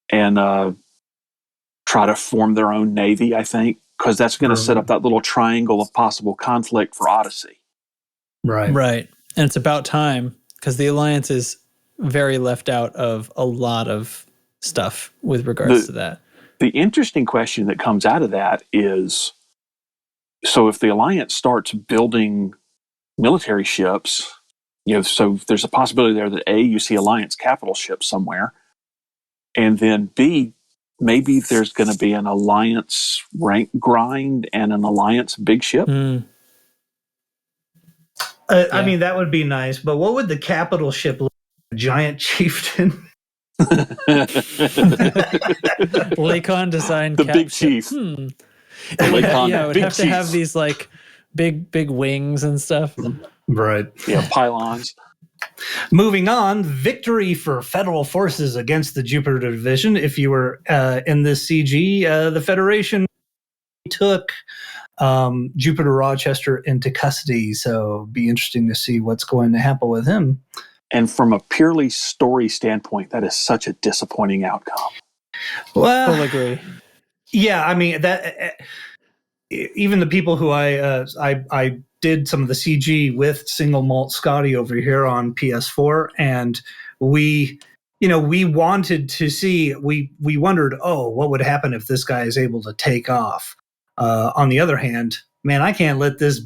try to form their own navy, I think, because that's going to set up that little triangle of possible conflict for Odyssey. Right. And it's about time, because the Alliance is very left out of a lot of stuff with regards to that. The interesting question that comes out of that is, so if the Alliance starts building military ships, so there's a possibility there that A, you see Alliance capital ships somewhere, and then B, maybe there's going to be an Alliance rank grind and an Alliance big ship. I mean, that would be nice, but what would the capital ship look like? A giant chieftain? Lakon designed the big chief. Lakon, it would have to have these like big wings and stuff. Right. Yeah, pylons. Moving on, victory for federal forces against the Jupiter Division. If you were in this CG, the Federation took Jupiter Rochester into custody, so be interesting to see what's going to happen with him. And from a purely story standpoint, that is such a disappointing outcome. Well, I'll agree. Yeah, I mean that. Even the people who I did some of the CG with Single Malt Scotty over here on PS4, and we wanted to see. We wondered, what would happen if this guy is able to take off? On the other hand, man, I can't let this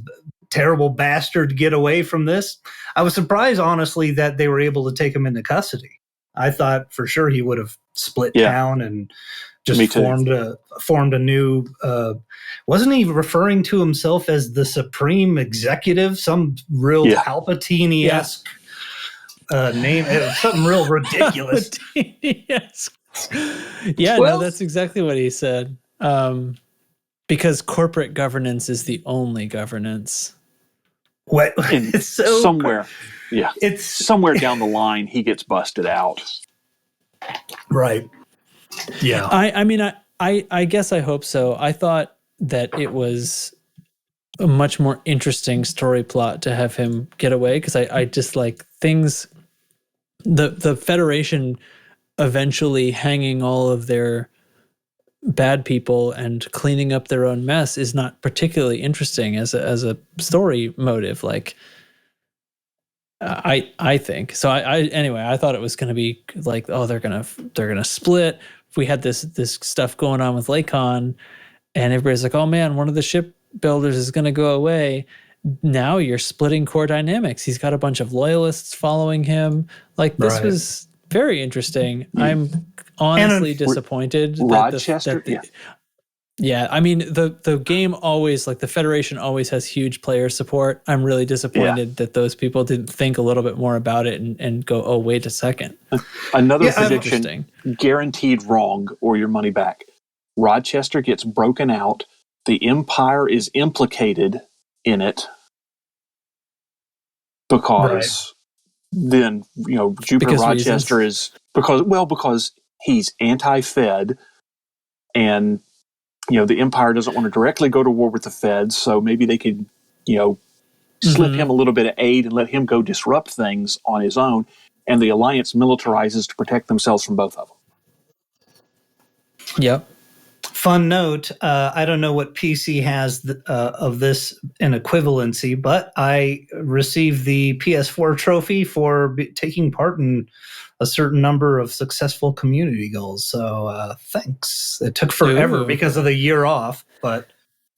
terrible bastard get away from this. I was surprised, honestly, that they were able to take him into custody. I thought for sure he would have split town and just formed a new. Wasn't he referring to himself as the Supreme Executive? Some real Palpatine-esque name, something real ridiculous. Palpatine-esque. Yeah, Well- no, that's exactly what he said. Because corporate governance is the only governance. What? And It's so somewhere, yeah, It's somewhere down the line, he gets busted out. right. Yeah. I mean, I guess I hope so. I thought that it was a much more interesting story plot to have him get away, because I just like things. The Federation eventually hanging all of their bad people and cleaning up their own mess is not particularly interesting as a story motive. Like, I think so. Anyway, I thought it was going to be like, oh, they're gonna split. We had this stuff going on with Lakon, and everybody's like, oh man, one of the shipbuilders is going to go away. Now you're splitting core dynamics. He's got a bunch of loyalists following him. Like, this Right. was very interesting. I'm honestly disappointed. Rochester, Yeah, I mean, the game always, like, the Federation always has huge player support. I'm really disappointed that those people didn't think a little bit more about it and go, oh, wait a second. Another prediction, interesting. guaranteed wrong or your money back. Rochester gets broken out. The Empire is implicated in it because then, Jupiter Because Rochester is because he's anti-Fed, and the Empire doesn't want to directly go to war with the Feds, so maybe they could, slip him a little bit of aid and let him go disrupt things on his own, and the Alliance militarizes to protect themselves from both of them. Yep. Fun note, I don't know what PC has of this in equivalency, but I received the PS4 trophy for taking part in a certain number of successful community goals. So thanks. It took forever because of the year off, but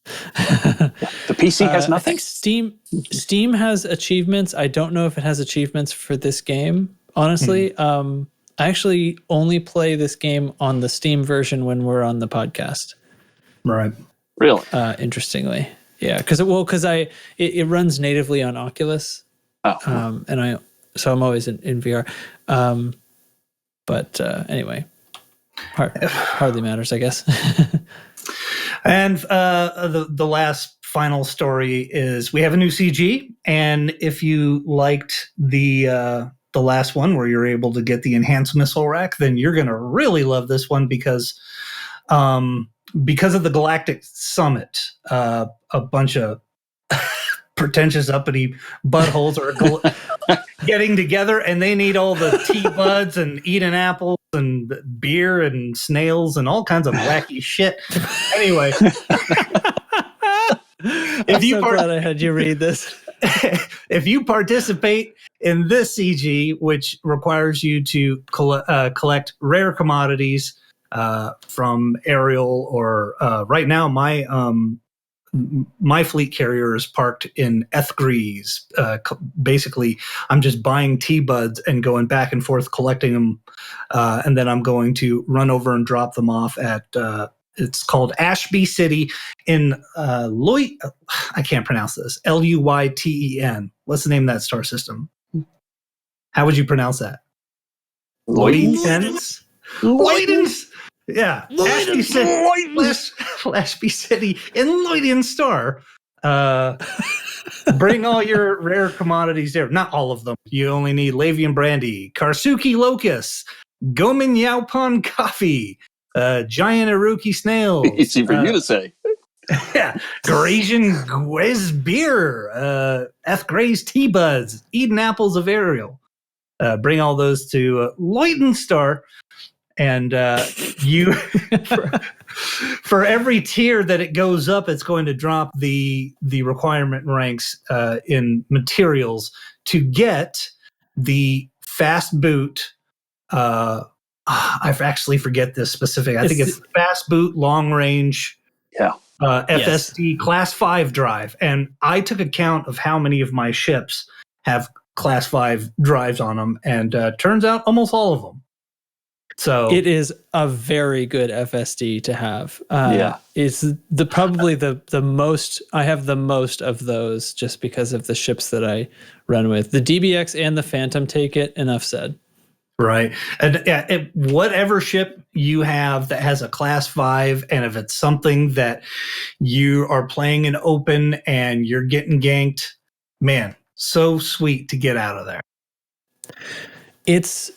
The PC has nothing. I think Steam has achievements. I don't know if it has achievements for this game, honestly. I actually only play this game on the Steam version when we're on the podcast. right. Really? Interestingly. Yeah, because it runs natively on Oculus. And so I'm always in VR. But anyway, hardly matters, I guess. And the last final story is we have a new CG, and if you liked the last one where you're able to get the enhanced missile rack, then you're going to really love this one because of the Galactic Summit, a bunch of pretentious uppity buttholes are getting together, and they need all the tea buds and eating apples and beer and snails and all kinds of wacky shit. Anyway, I'm so glad I had you read this. if you participate in this CG, which requires you to collect rare commodities from aerial or right now my fleet carrier is parked in Ethgrees. Basically, I'm just buying T-buds and going back and forth collecting them, and then I'm going to run over and drop them off at it's called Ashby City in I can't pronounce this. Luyten. What's the name of that star system? How would you pronounce that? Lloydens? Lloydens! Yeah. Ashby City in Lloyden Star. Bring all your rare commodities there. Not all of them. You only need Lavian Brandy, Karsuki Locust, Gomin Yaupon Coffee, Giant Iruki Snails. Easy for you to say. Yeah. Grasian Gwez Beer, F. Gray's Tea Buds, Eden Apples of Ariel. Bring all those to Lloyden Star. And you, for every tier that it goes up, it's going to drop the requirement ranks in materials to get the fast boot. I actually forget this specific. I think it's fast boot long range. Yeah. FSD Class 5 drive. And I took account of how many of my ships have Class 5 drives on them, and turns out almost all of them. So it is a very good FSD to have. It's probably the most. I have the most of those just because of the ships that I run with. The DBX and the Phantom take it. Enough said. Right. And whatever ship you have that has a class 5, and if it's something that you are playing in open and you're getting ganked, man, so sweet to get out of there. It's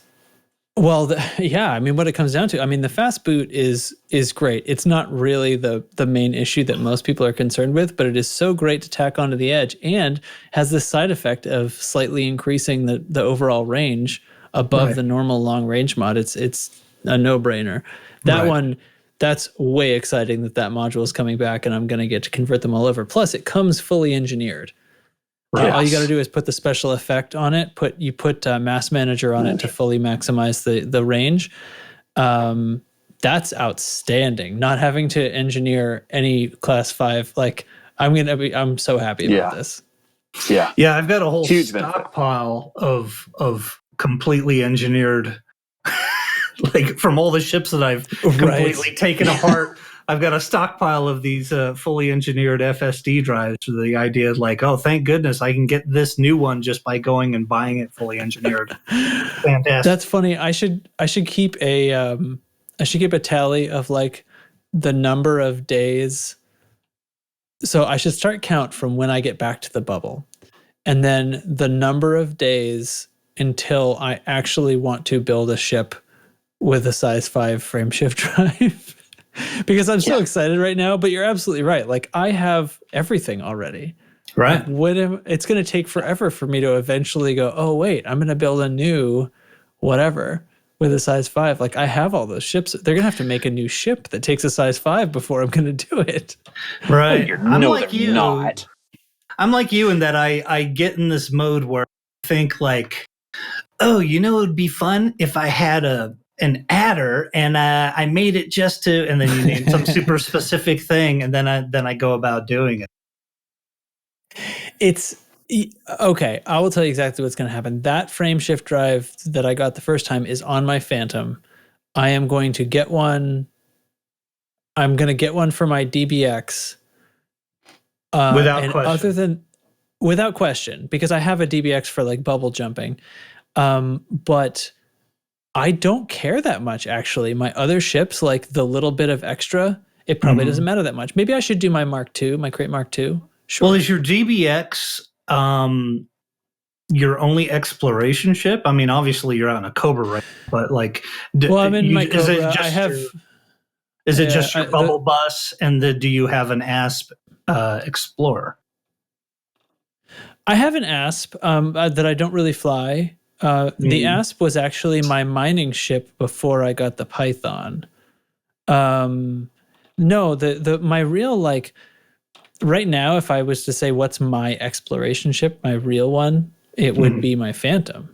I mean, what it comes down to, I mean, the fast boot is great. It's not really the main issue that most people are concerned with, but it is so great to tack onto the edge, and has this side effect of slightly increasing the overall range above the normal long range mod. It's a no-brainer. That one, that's way exciting that module is coming back, and I'm going to get to convert them all over. Plus, it comes fully engineered. Yes. All you got to do is put the special effect on it. Put Mass Manager on it to fully maximize the range. That's outstanding. Not having to engineer any class 5. Like, I'm so happy about this. Yeah. Yeah, I've got a whole stockpile of completely engineered, like from all the ships that I've completely taken apart. I've got a stockpile of these fully engineered FSD drives with the idea like, oh, thank goodness I can get this new one just by going and buying it fully engineered. Fantastic. That's funny. I should keep a tally of like the number of days. So I should start count from when I get back to the bubble, and then the number of days until I actually want to build a ship with a size 5 frameshift drive. Because I'm so excited right now, but you're absolutely right. Like, I have everything already. Right. Like, it's going to take forever for me to eventually go, oh, wait, I'm going to build a new whatever with a size 5. Like, I have all those ships. They're going to have to make a new ship that takes a size 5 before I'm going to do it. Right. I'm like you. Not. I'm like you in that I get in this mode where I think like, oh, it would be fun if I had an adder and I made it just to, and then you name some super specific thing, and then I go about doing it. It's okay. I will tell you exactly what's going to happen. That frame shift drive that I got the first time is on my Phantom. I am going to get one. I'm going to get one for my DBX. Without question, because I have a DBX for like bubble jumping. But I don't care that much, actually. My other ships, like the little bit of extra, it probably doesn't matter that much. Maybe I should do my Mark II, my Crate Mark II. Sure. Well, is your DBX your only exploration ship? I mean, obviously you're on a Cobra, right? But like, I'm in my Cobra. Is it just your bubble bus, and do you have an ASP Explorer? I have an ASP that I don't really fly. The ASP was actually my mining ship before I got the Python. No, my real, like, right now, if I was to say what's my exploration ship, my real one, it would be my Phantom.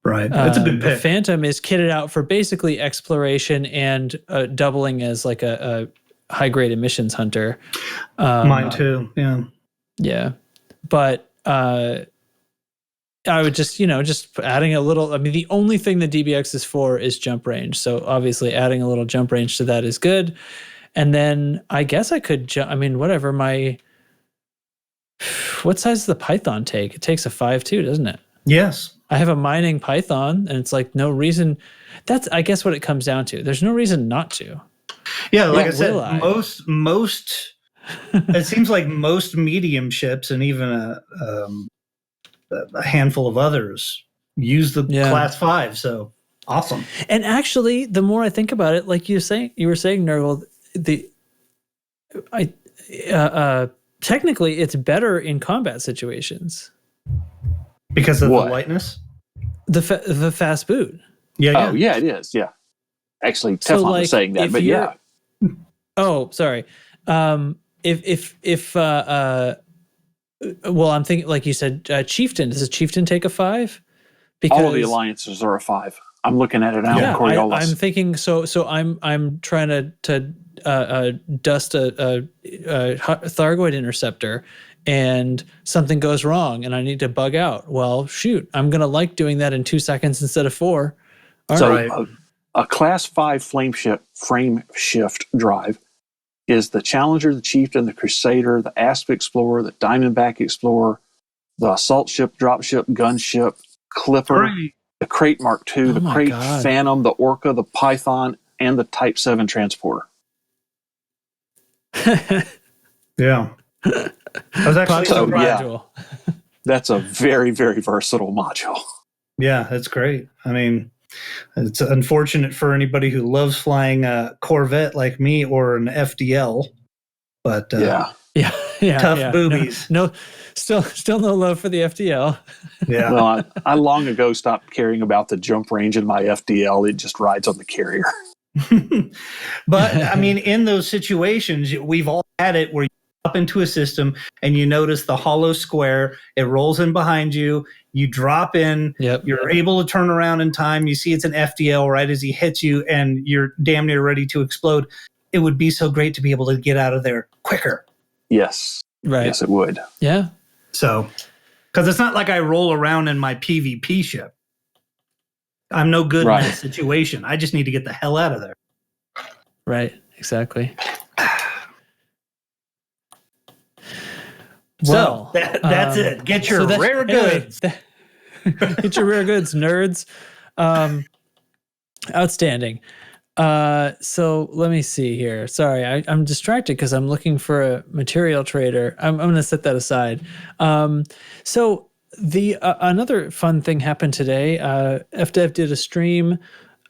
Right, that's a good pick. The Phantom is kitted out for basically exploration and doubling as like a high-grade emissions hunter. Mine too, yeah. Yeah, but I would just adding a little, I mean, the only thing the DBX is for is jump range. So obviously adding a little jump range to that is good. And then I guess I could, whatever, what size does the Python take? It takes a 5.2, doesn't it? Yes. I have a mining Python, and it's like no reason. That's, I guess, what it comes down to. There's no reason not to. Yeah, like I said, most it seems like most medium ships and even a handful of others use the class 5. So awesome. And actually, the more I think about it, like you were saying, Nurgle, technically it's better in combat situations because of the lightness. The fast boot. Yeah. Oh, yeah, it is. Yeah. Actually, Teflon was saying that, but yeah. Oh, sorry. Well, I'm thinking, like you said, Chieftain. Does a Chieftain take a 5? Because all of the alliances are a 5. I'm looking at it now. Yeah, I'm thinking. So I'm trying to dust a Thargoid interceptor, and something goes wrong, and I need to bug out. Well, shoot, I'm gonna like doing that in 2 seconds instead of 4. A class 5 frame shift drive is the Challenger, the Chieftain, the Crusader, the Asp Explorer, the Diamondback Explorer, the Assault Ship, Dropship, Gunship, Clipper, the Crate Mark II, the my Crate God. Phantom, the Orca, the Python, and the Type 7 transporter. Yeah. I was actually Popular yeah. module. That's a very, very versatile module. Yeah, that's great. I mean, it's unfortunate for anybody who loves flying a Corvette like me or an FDL, but Yeah. Yeah, tough yeah. boobies. No, still no love for the FDL. Yeah. Well, I long ago stopped caring about the jump range in my FDL. It just rides on the carrier. But I mean, in those situations, we've all had it where you up into a system and you notice the hollow square, it rolls in behind you, you drop in, Yep. you're able to turn around in time, you see it's an FDL right as he hits you and you're damn near ready to explode. It would be so great to be able to get out of there quicker. Yes. Right. Yes, it would. Yeah. So, because it's not like I roll around in my PvP ship. I'm no good in that situation. I just need to get the hell out of there. Right. Exactly. So that's it. Get your rare goods. Get your rare goods, nerds. Outstanding. So let me see here. Sorry, I'm distracted because I'm looking for a material trader. I'm going to set that aside. So the another fun thing happened today. FDev did a stream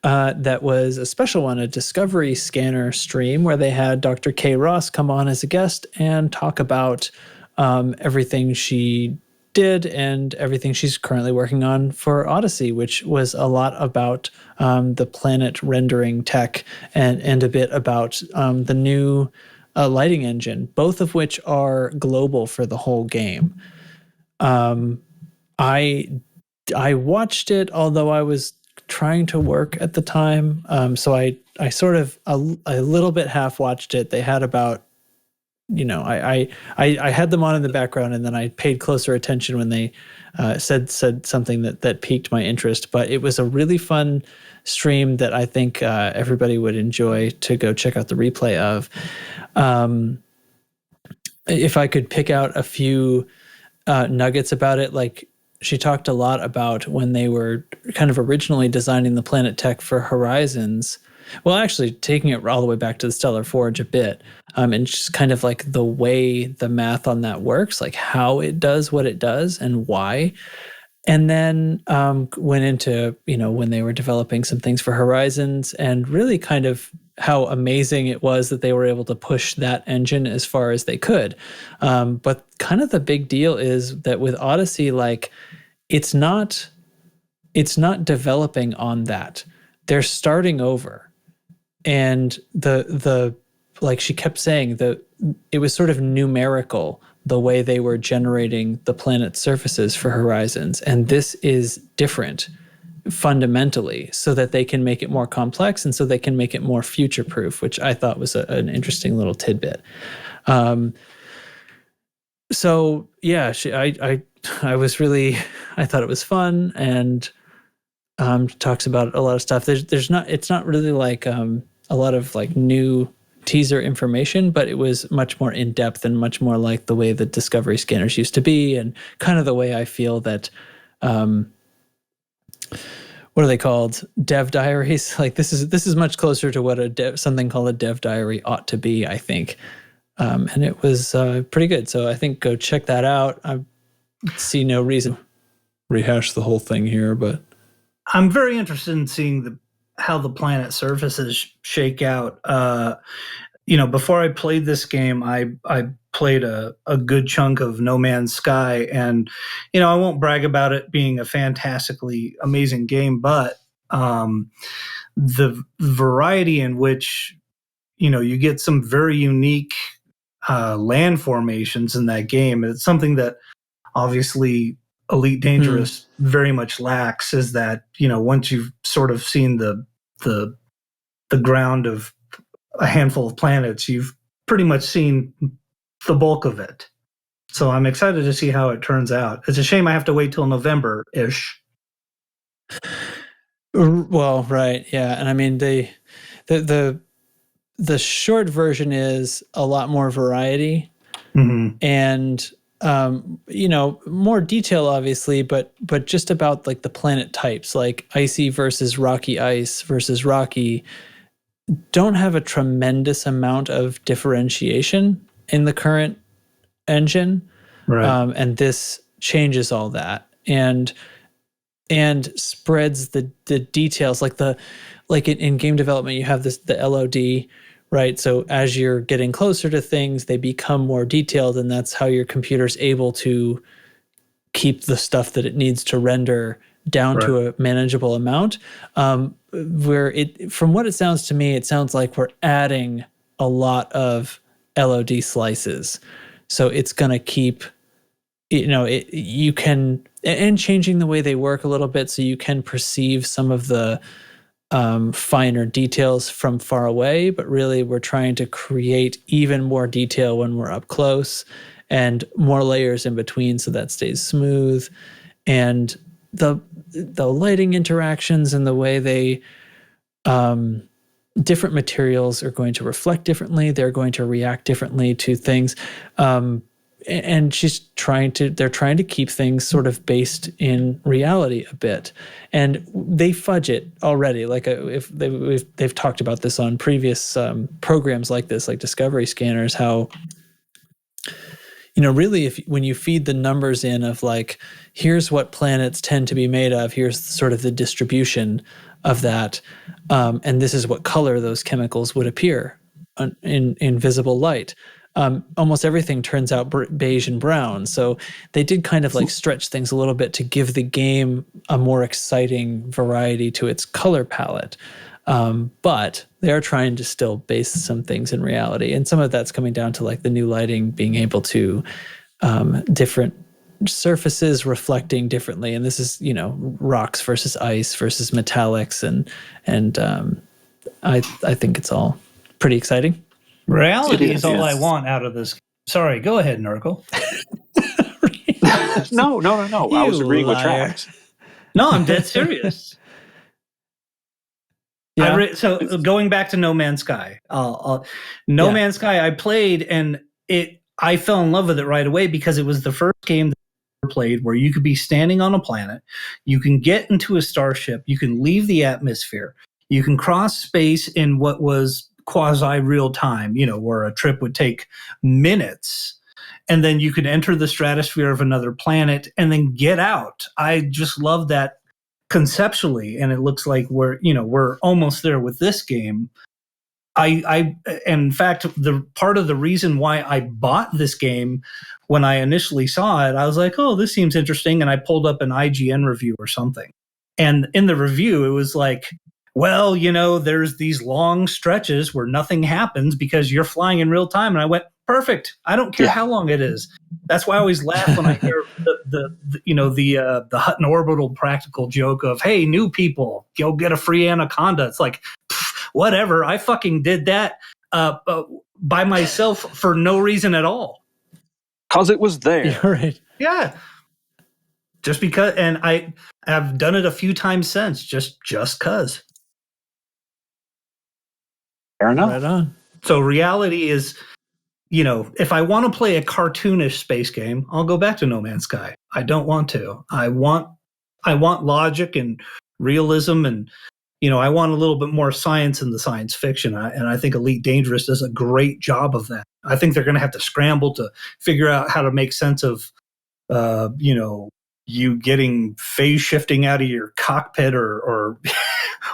that was a special one, a Discovery Scanner stream, where they had Dr. K. Ross come on as a guest and talk about everything she did and everything she's currently working on for Odyssey, which was a lot about the planet rendering tech and a bit about the new lighting engine, both of which are global for the whole game. I watched it, although I was trying to work at the time, so I sort of a little bit half watched it. They had about, I had them on in the background, and then I paid closer attention when they said something that piqued my interest. But it was a really fun stream that I think everybody would enjoy to go check out the replay of. If I could pick out a few nuggets about it, like she talked a lot about when they were kind of originally designing the planet tech for Horizons. Well, actually taking it all the way back to the Stellar Forge a bit, and just kind of like the way the math on that works, like how it does what it does and why. And then went into, when they were developing some things for Horizons, and really kind of how amazing it was that they were able to push that engine as far as they could. But kind of the big deal is that with Odyssey, like it's not developing on that. They're starting over. And the like she kept saying, it was sort of numerical, the way they were generating the planet's surfaces for Horizons. And this is different fundamentally, so that they can make it more complex and so they can make it more future-proof, which I thought was an interesting little tidbit. So yeah, I was really, I thought it was fun, and talks about a lot of stuff. It's not really like a lot of like new teaser information, but it was much more in depth and much more like the way the Discovery scanners used to be, and kind of the way I feel that what are they called? Dev diaries. Like this is much closer to what something called a dev diary ought to be, I think. And it was pretty good. So I think go check that out. I see no reason to rehash the whole thing here, but I'm very interested in seeing how the planet surfaces shake out. Before I played this game, I played a good chunk of No Man's Sky, and I won't brag about it being a fantastically amazing game, but the variety in which you get some very unique land formations in that game. It's something that obviously Elite Dangerous very much lacks, is that once you've sort of seen the ground of a handful of planets, you've pretty much seen the bulk of it. So I'm excited to see how it turns out. It's a shame I have to wait till November-ish. Well, right, yeah, and I mean the short version is a lot more variety, and more detail obviously, but just about like the planet types, like icy versus rocky ice versus rocky, don't have a tremendous amount of differentiation in the current engine. Right. And this changes all that and spreads the details, like in game development, you have the LOD, right? So as you're getting closer to things, they become more detailed, and that's how your computer's able to keep the stuff that it needs to render down to a manageable amount. From what it sounds to me, it sounds like we're adding a lot of LOD slices. So it's going to keep, you can, and changing the way they work a little bit so you can perceive some of the finer details from far away, but really we're trying to create even more detail when we're up close and more layers in between so that stays smooth. And the lighting interactions and the way they different materials are going to reflect differently, they're going to react differently to things. And they're trying to keep things sort of based in reality a bit, and they fudge it already. Like if they've talked about this on previous programs like this, like Discovery Scanners, how really when you feed the numbers in of like, here's what planets tend to be made of, here's sort of the distribution of that, and this is what color those chemicals would appear in visible light. Almost everything turns out beige and brown. So they did kind of like stretch things a little bit to give the game a more exciting variety to its color palette. But they are trying to still base some things in reality. And some of that's coming down to like the new lighting being able to different surfaces reflecting differently. And this is, rocks versus ice versus metallics. And I think it's all pretty exciting. Reality is all I want out of this. Sorry, go ahead, Nurgle. No. I was agreeing with Trax. No, I'm dead serious. Yeah. So going back to No Man's Sky, No Man's Sky, I played and I fell in love with it right away because it was the first game that I ever played where you could be standing on a planet, you can get into a starship, you can leave the atmosphere, you can cross space in what was quasi real time, where a trip would take minutes, and then you could enter the stratosphere of another planet and then get out. I just love that conceptually, and it looks like we're almost there with this game. In fact, the part of the reason why I bought this game when I initially saw it, I was like, oh, this seems interesting, and I pulled up an IGN review or something, and in the review it was like, well, there's these long stretches where nothing happens because you're flying in real time. And I went, perfect. I don't care how long it is. That's why I always laugh when I hear the Hutton Orbital practical joke of, hey, new people, go get a free Anaconda. It's like, whatever. I fucking did that by myself for no reason at all. Because it was there. You're right. Yeah. Just because, and I have done it a few times since, just cause. Fair enough. Right on. So reality is, if I want to play a cartoonish space game, I'll go back to No Man's Sky. I don't want to. I want logic and realism, and I want a little bit more science in the science fiction. And I think Elite Dangerous does a great job of that. I think they're going to have to scramble to figure out how to make sense of, you getting phase shifting out of your cockpit or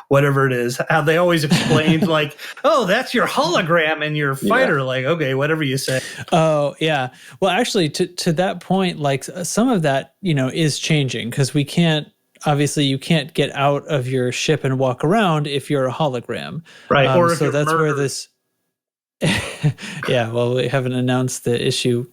whatever it is. How they always explained like, oh, that's your hologram in your fighter. Like, okay, whatever you say. Oh, yeah. Well, actually, to that point, like some of that, is changing because you can't get out of your ship and walk around if you're a hologram. Right. Or if so you're that's murdered. where this. Yeah. Well, we haven't announced the issue,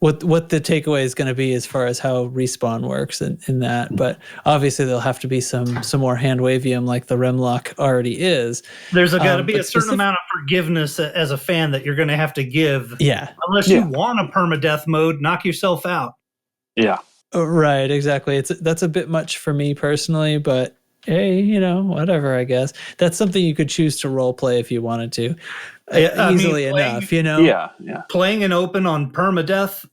what the takeaway is going to be as far as how respawn works in that, but obviously there'll have to be some more hand wavium like the Remlock already is. There's got to be a certain amount of forgiveness as a fan that you're going to have to give. Yeah. Unless you want a permadeath mode, knock yourself out. Yeah. Right. Exactly. That's a bit much for me personally, but hey, whatever, I guess. That's something you could choose to role play if you wanted to. Easily enough, Yeah. Playing an open on permadeath,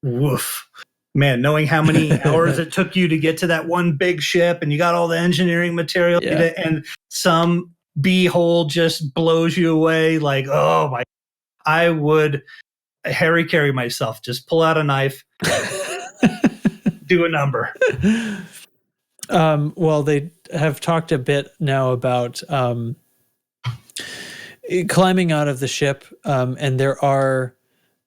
woof. Man, knowing how many hours it took you to get to that one big ship and you got all the engineering material and some b-hole just blows you away. Like, oh my, I would Harry carry myself. Just pull out a knife, do a number. Well, they have talked a bit now about climbing out of the ship, and there are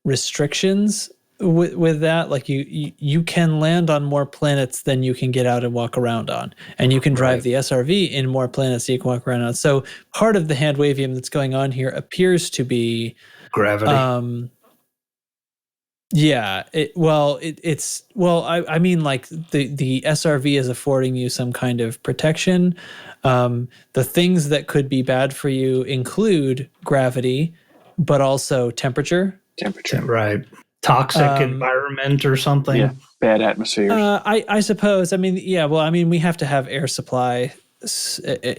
restrictions with that. Like you can land on more planets than you can get out and walk around on, and you can drive the SRV in more planets than you can walk around on. So part of the hand wavium that's going on here appears to be gravity. I mean, like the SRV is affording you some kind of protection. The things that could be bad for you include gravity, but also temperature. Right. Toxic environment or something. Yeah. Bad atmosphere. I suppose. I mean, we have to have air supply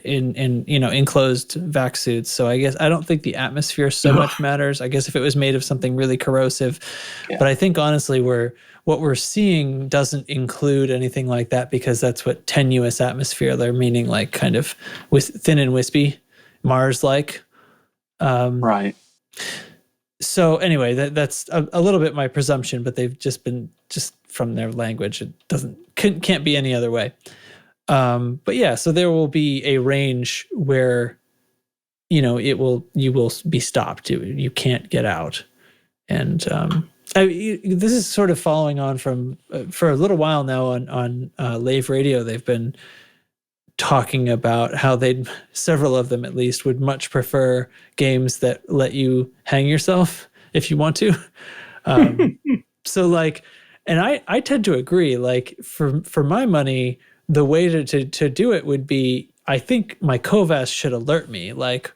in enclosed vac suits. So I guess I don't think the atmosphere so much matters. I guess if it was made of something really corrosive, but I think honestly what we're seeing doesn't include anything like that, because that's what tenuous atmosphere, they're meaning like kind of thin and wispy, Mars-like. Right. So anyway, that's a little bit my presumption, but they've just from their language, it can't be any other way. But yeah, so there will be a range where, you will be stopped. You can't get out. And this is sort of following on from, for a little while now on Lave Radio, they've been talking about how several of them at least, would much prefer games that let you hang yourself if you want to. So like, and I tend to agree, like for my money, the way to do it would be, I think my COVAS should alert me. Like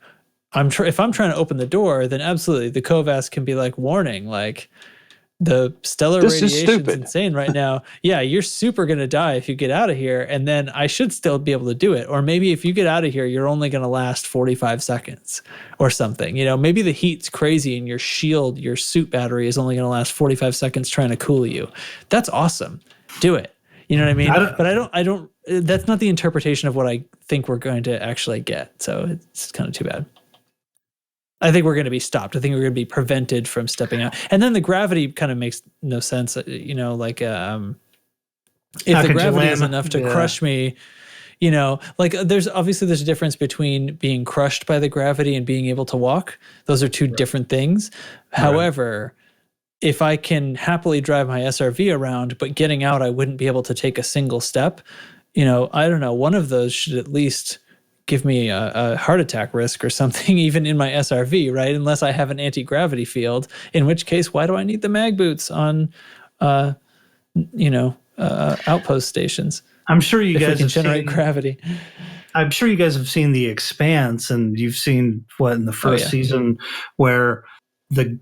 if I'm trying to open the door, then absolutely the COVAS can be like, warning, like the stellar radiation is insane right now. Yeah, you're super going to die if you get out of here. And then I should still be able to do it. Or maybe if you get out of here, you're only going to last 45 seconds or something. Maybe the heat's crazy and your suit battery is only going to last 45 seconds trying to cool you. That's awesome. Do it. You know what I mean? But I don't, that's not the interpretation of what I think we're going to actually get. So it's kind of too bad. I think we're going to be stopped. I think we're going to be prevented from stepping out. And then the gravity kind of makes no sense. Like if the gravity is enough to crush me, like there's a difference between being crushed by the gravity and being able to walk. Those are two different things. Right. However, if I can happily drive my SRV around, but getting out, I wouldn't be able to take a single step. I don't know. One of those should at least give me a heart attack risk or something, even in my SRV, right? Unless I have an anti-gravity field, in which case, why do I need the mag boots on, outpost stations? I'm sure you guys can generate gravity. I'm sure you guys have seen The Expanse, and you've seen in the first season where the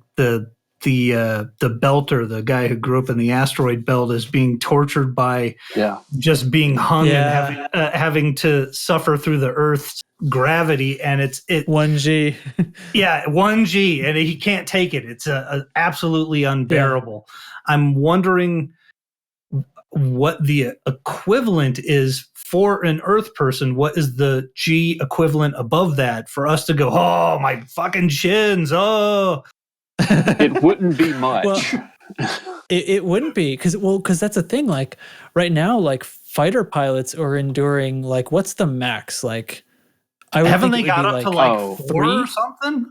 belter, the guy who grew up in the asteroid belt, is being tortured by just being hung and having to suffer through the Earth's gravity, and it's 1G. 1G, and he can't take it. It's absolutely unbearable. Yeah. I'm wondering what the equivalent is for an Earth person. What is the G equivalent above that for us to go, oh, my fucking shins, oh. It wouldn't be much. Well, it wouldn't be because that's the thing. Like right now, like fighter pilots are enduring like, what's the max? Like, haven't they got up to like 4 or something?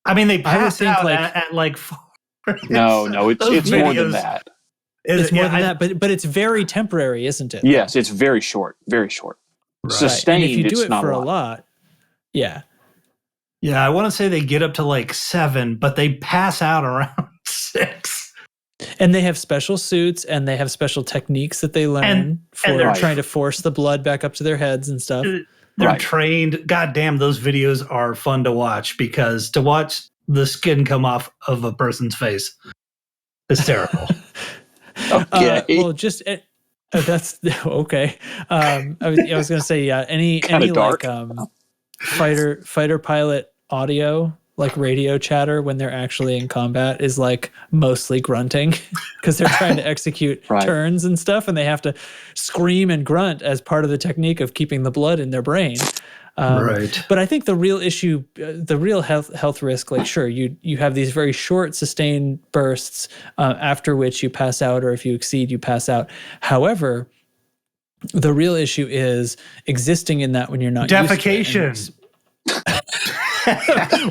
I mean, they pass out at like 4. No, it's more than that. It's more than that, but it's very temporary, isn't it? Yes, it's very short, very short. Right. Sustained. And if you do it for a lot, yeah. Yeah, I want to say they get up to like 7, but they pass out around 6. And they have special suits, and they have special techniques that they learn for trying to force the blood back up to their heads and stuff. They're trained. God damn, those videos are fun to watch, because to watch the skin come off of a person's face, hysterical. Okay. Well, just That's okay. I was going to say, yeah, any dark. like fighter pilot audio, like radio chatter when they're actually in combat, is like mostly grunting because they're trying to execute turns and stuff, and they have to scream and grunt as part of the technique of keeping the blood in their brain. Right. But I think the real issue, the real health risk, like sure, you have these very short sustained bursts after which you pass out, or if you exceed, you pass out. However, the real issue is existing in that when you're not defecation. Used to it.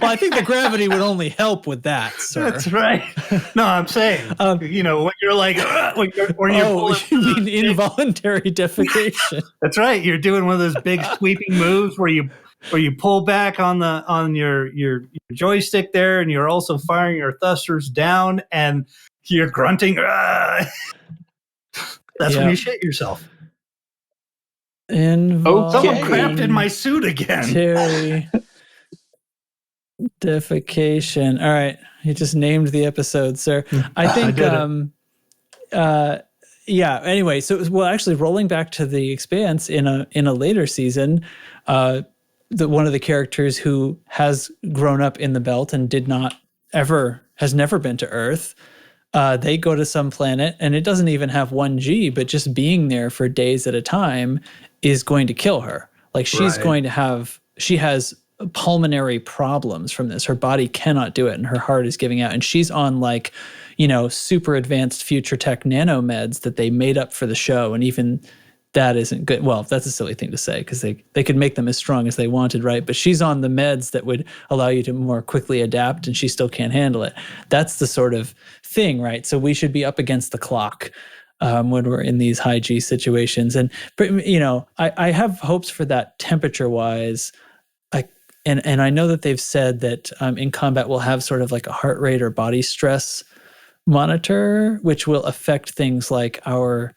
Well, I think the gravity would only help with that, sir. That's right. No, I'm saying, when you're like, when you're you mean involuntary defecation? That's right. You're doing one of those big sweeping moves where you pull back on your joystick there, and you're also firing your thrusters down, and you're grunting. That's when you shit yourself. Someone crapped in my suit again. Defecation. All right, you just named the episode, sir. I think. Anyway, so actually, rolling back to the Expanse in a later season, one of the characters who has grown up in the belt and has never been to Earth. They go to some planet, and it doesn't even have 1G, but just being there for days at a time is going to kill her. Like she has pulmonary problems from this. Her body cannot do it, and her heart is giving out. And she's on super advanced future tech nanomeds that they made up for the show. And even that isn't good. Well, that's a silly thing to say because they could make them as strong as they wanted, right? But she's on the meds that would allow you to more quickly adapt, and she still can't handle it. That's the sort of thing, right? So we should be up against the clock when we're in these high G situations. And I have hopes for that temperature-wise. And I know that they've said that in combat we'll have sort of like a heart rate or body stress monitor, which will affect things like I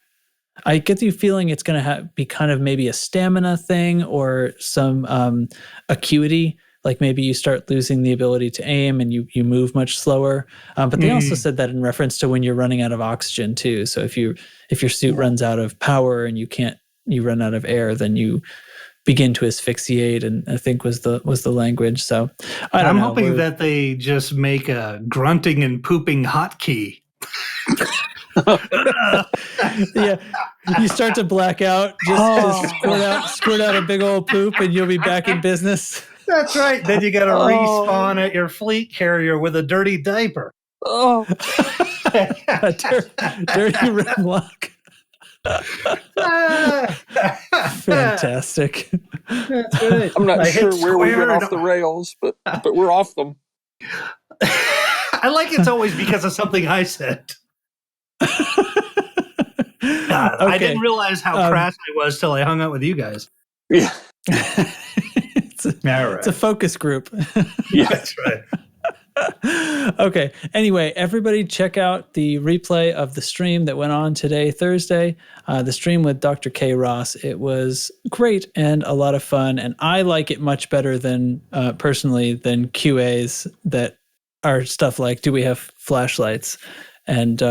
get the feeling it's going to be kind of maybe a stamina thing or some acuity. Like maybe you start losing the ability to aim and you move much slower. But they also said that in reference to when you're running out of oxygen too. So if your suit runs out of power and you run out of air, then you begin to asphyxiate, and I think was the language. So I'm hoping that they just make a grunting and pooping hotkey. Yeah, you start to black out, just squirt out a big old poop, and you'll be back in business. That's right. Then you got to respawn at your fleet carrier with a dirty diaper. Oh, a dirty rim lock. Fantastic. That's right. I'm not sure where we went off the rails, but we're off them. I like it's always because of something I said. I didn't realize how crass I was till I hung out with you guys. Yeah. It's a focus group. Yeah, that's right. Okay. Anyway, everybody check out the replay of the stream that went on today, Thursday. The stream with Dr. K. Ross. It was great and a lot of fun. And I like it much better than, personally, than QAs that are stuff like, do we have flashlights? And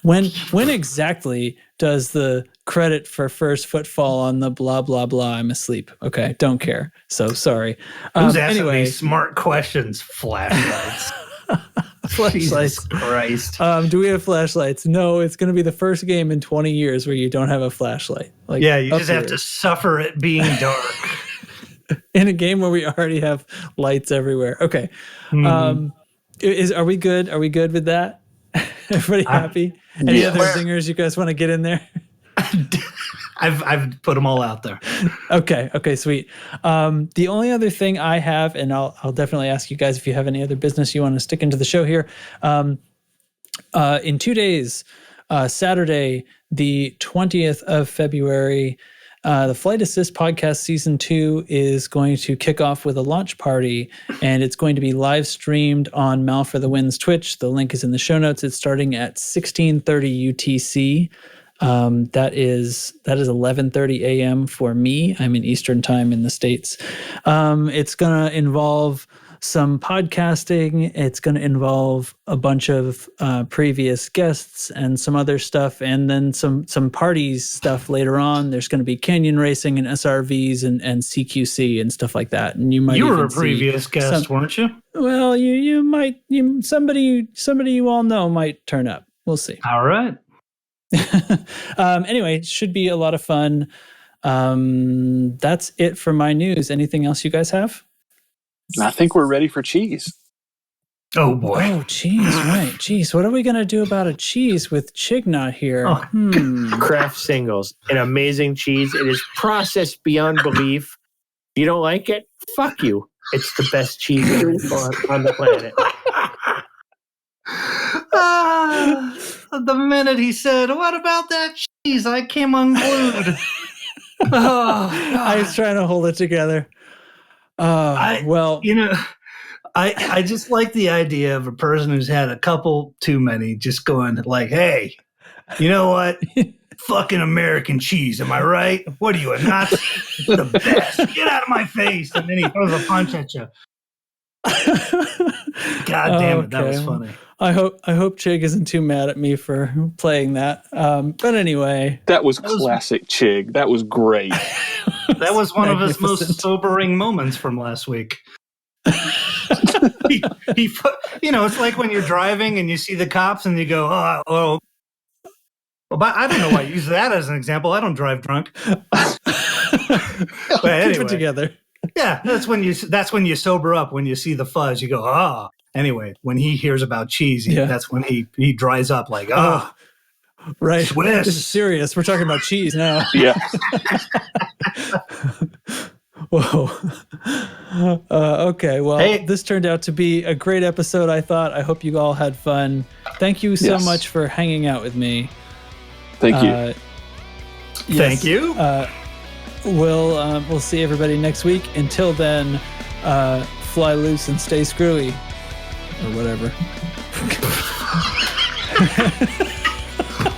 when exactly does the credit for first footfall on the blah, blah, blah, I'm asleep? Okay, don't care. So sorry. Who's asking these smart questions? Flashlights. Jesus Christ. Do we have flashlights? No, it's going to be the first game in 20 years where you don't have a flashlight. Like, yeah, you just have to suffer it being dark. In a game where we already have lights everywhere. Okay. Are we good? Are we good with that? Everybody happy? Any other zingers you guys want to get in there? I've put them all out there. Okay, sweet. The only other thing I have, and I'll definitely ask you guys if you have any other business you want to stick into the show here. In 2 days, Saturday, the 20th of February, the Flight Assist Podcast Season 2 is going to kick off with a launch party, and it's going to be live streamed on Mal for the Wind's Twitch. The link is in the show notes. It's starting at 16:30 UTC. That is 11:30 a.m. for me. I'm in Eastern time in the States. It's going to involve some podcasting. It's going to involve a bunch of previous guests and some other stuff, and then some parties stuff later on. There's going to be canyon racing and SRVs and CQC and stuff like that. And you were a previous guest, weren't you? Well, somebody you all know might turn up. We'll see. All right. Anyway, it should be a lot of fun. That's it for my news. Anything else you guys have? I think we're ready for cheese. Oh boy. Oh, cheese, right. Cheese. What are we going to do about a cheese with Chig not here? Kraft Singles, an amazing cheese. It is processed beyond belief. If you don't like it, fuck you. It's the best cheese on the planet. The minute he said, "What about that cheese?" I came unglued. I was trying to hold it together. I just like the idea of a person who's had a couple too many just going like, "Hey, you know what? Fucking American cheese, am I right? What are you, a Nazi? The best. Get out of my face." And then he throws a punch at you. God damn it, that was funny. I hope Chig isn't too mad at me for playing that. But anyway. That was classic Chig. That was great. That was one of his most sobering moments from last week. he it's like when you're driving and you see the cops and you go, oh. But I don't know why you use that as an example. I don't drive drunk. But anyway, keep it together. Yeah, that's when you sober up. When you see the fuzz, you go, ah. Anyway, when he hears about cheese, that's when he dries up like, right. Swiss. This is serious. We're talking about cheese now. Yeah. Whoa. Okay. Well, this turned out to be a great episode, I thought. I hope you all had fun. Thank you so much for hanging out with me. Thank you. Thank you. We'll see everybody next week. Until then, fly loose and stay screwy. Or whatever.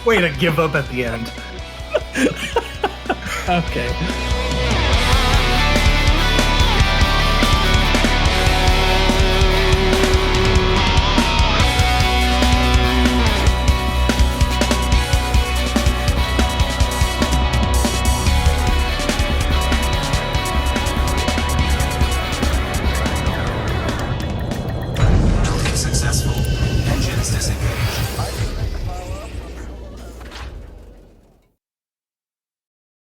Way to give up at the end. Okay.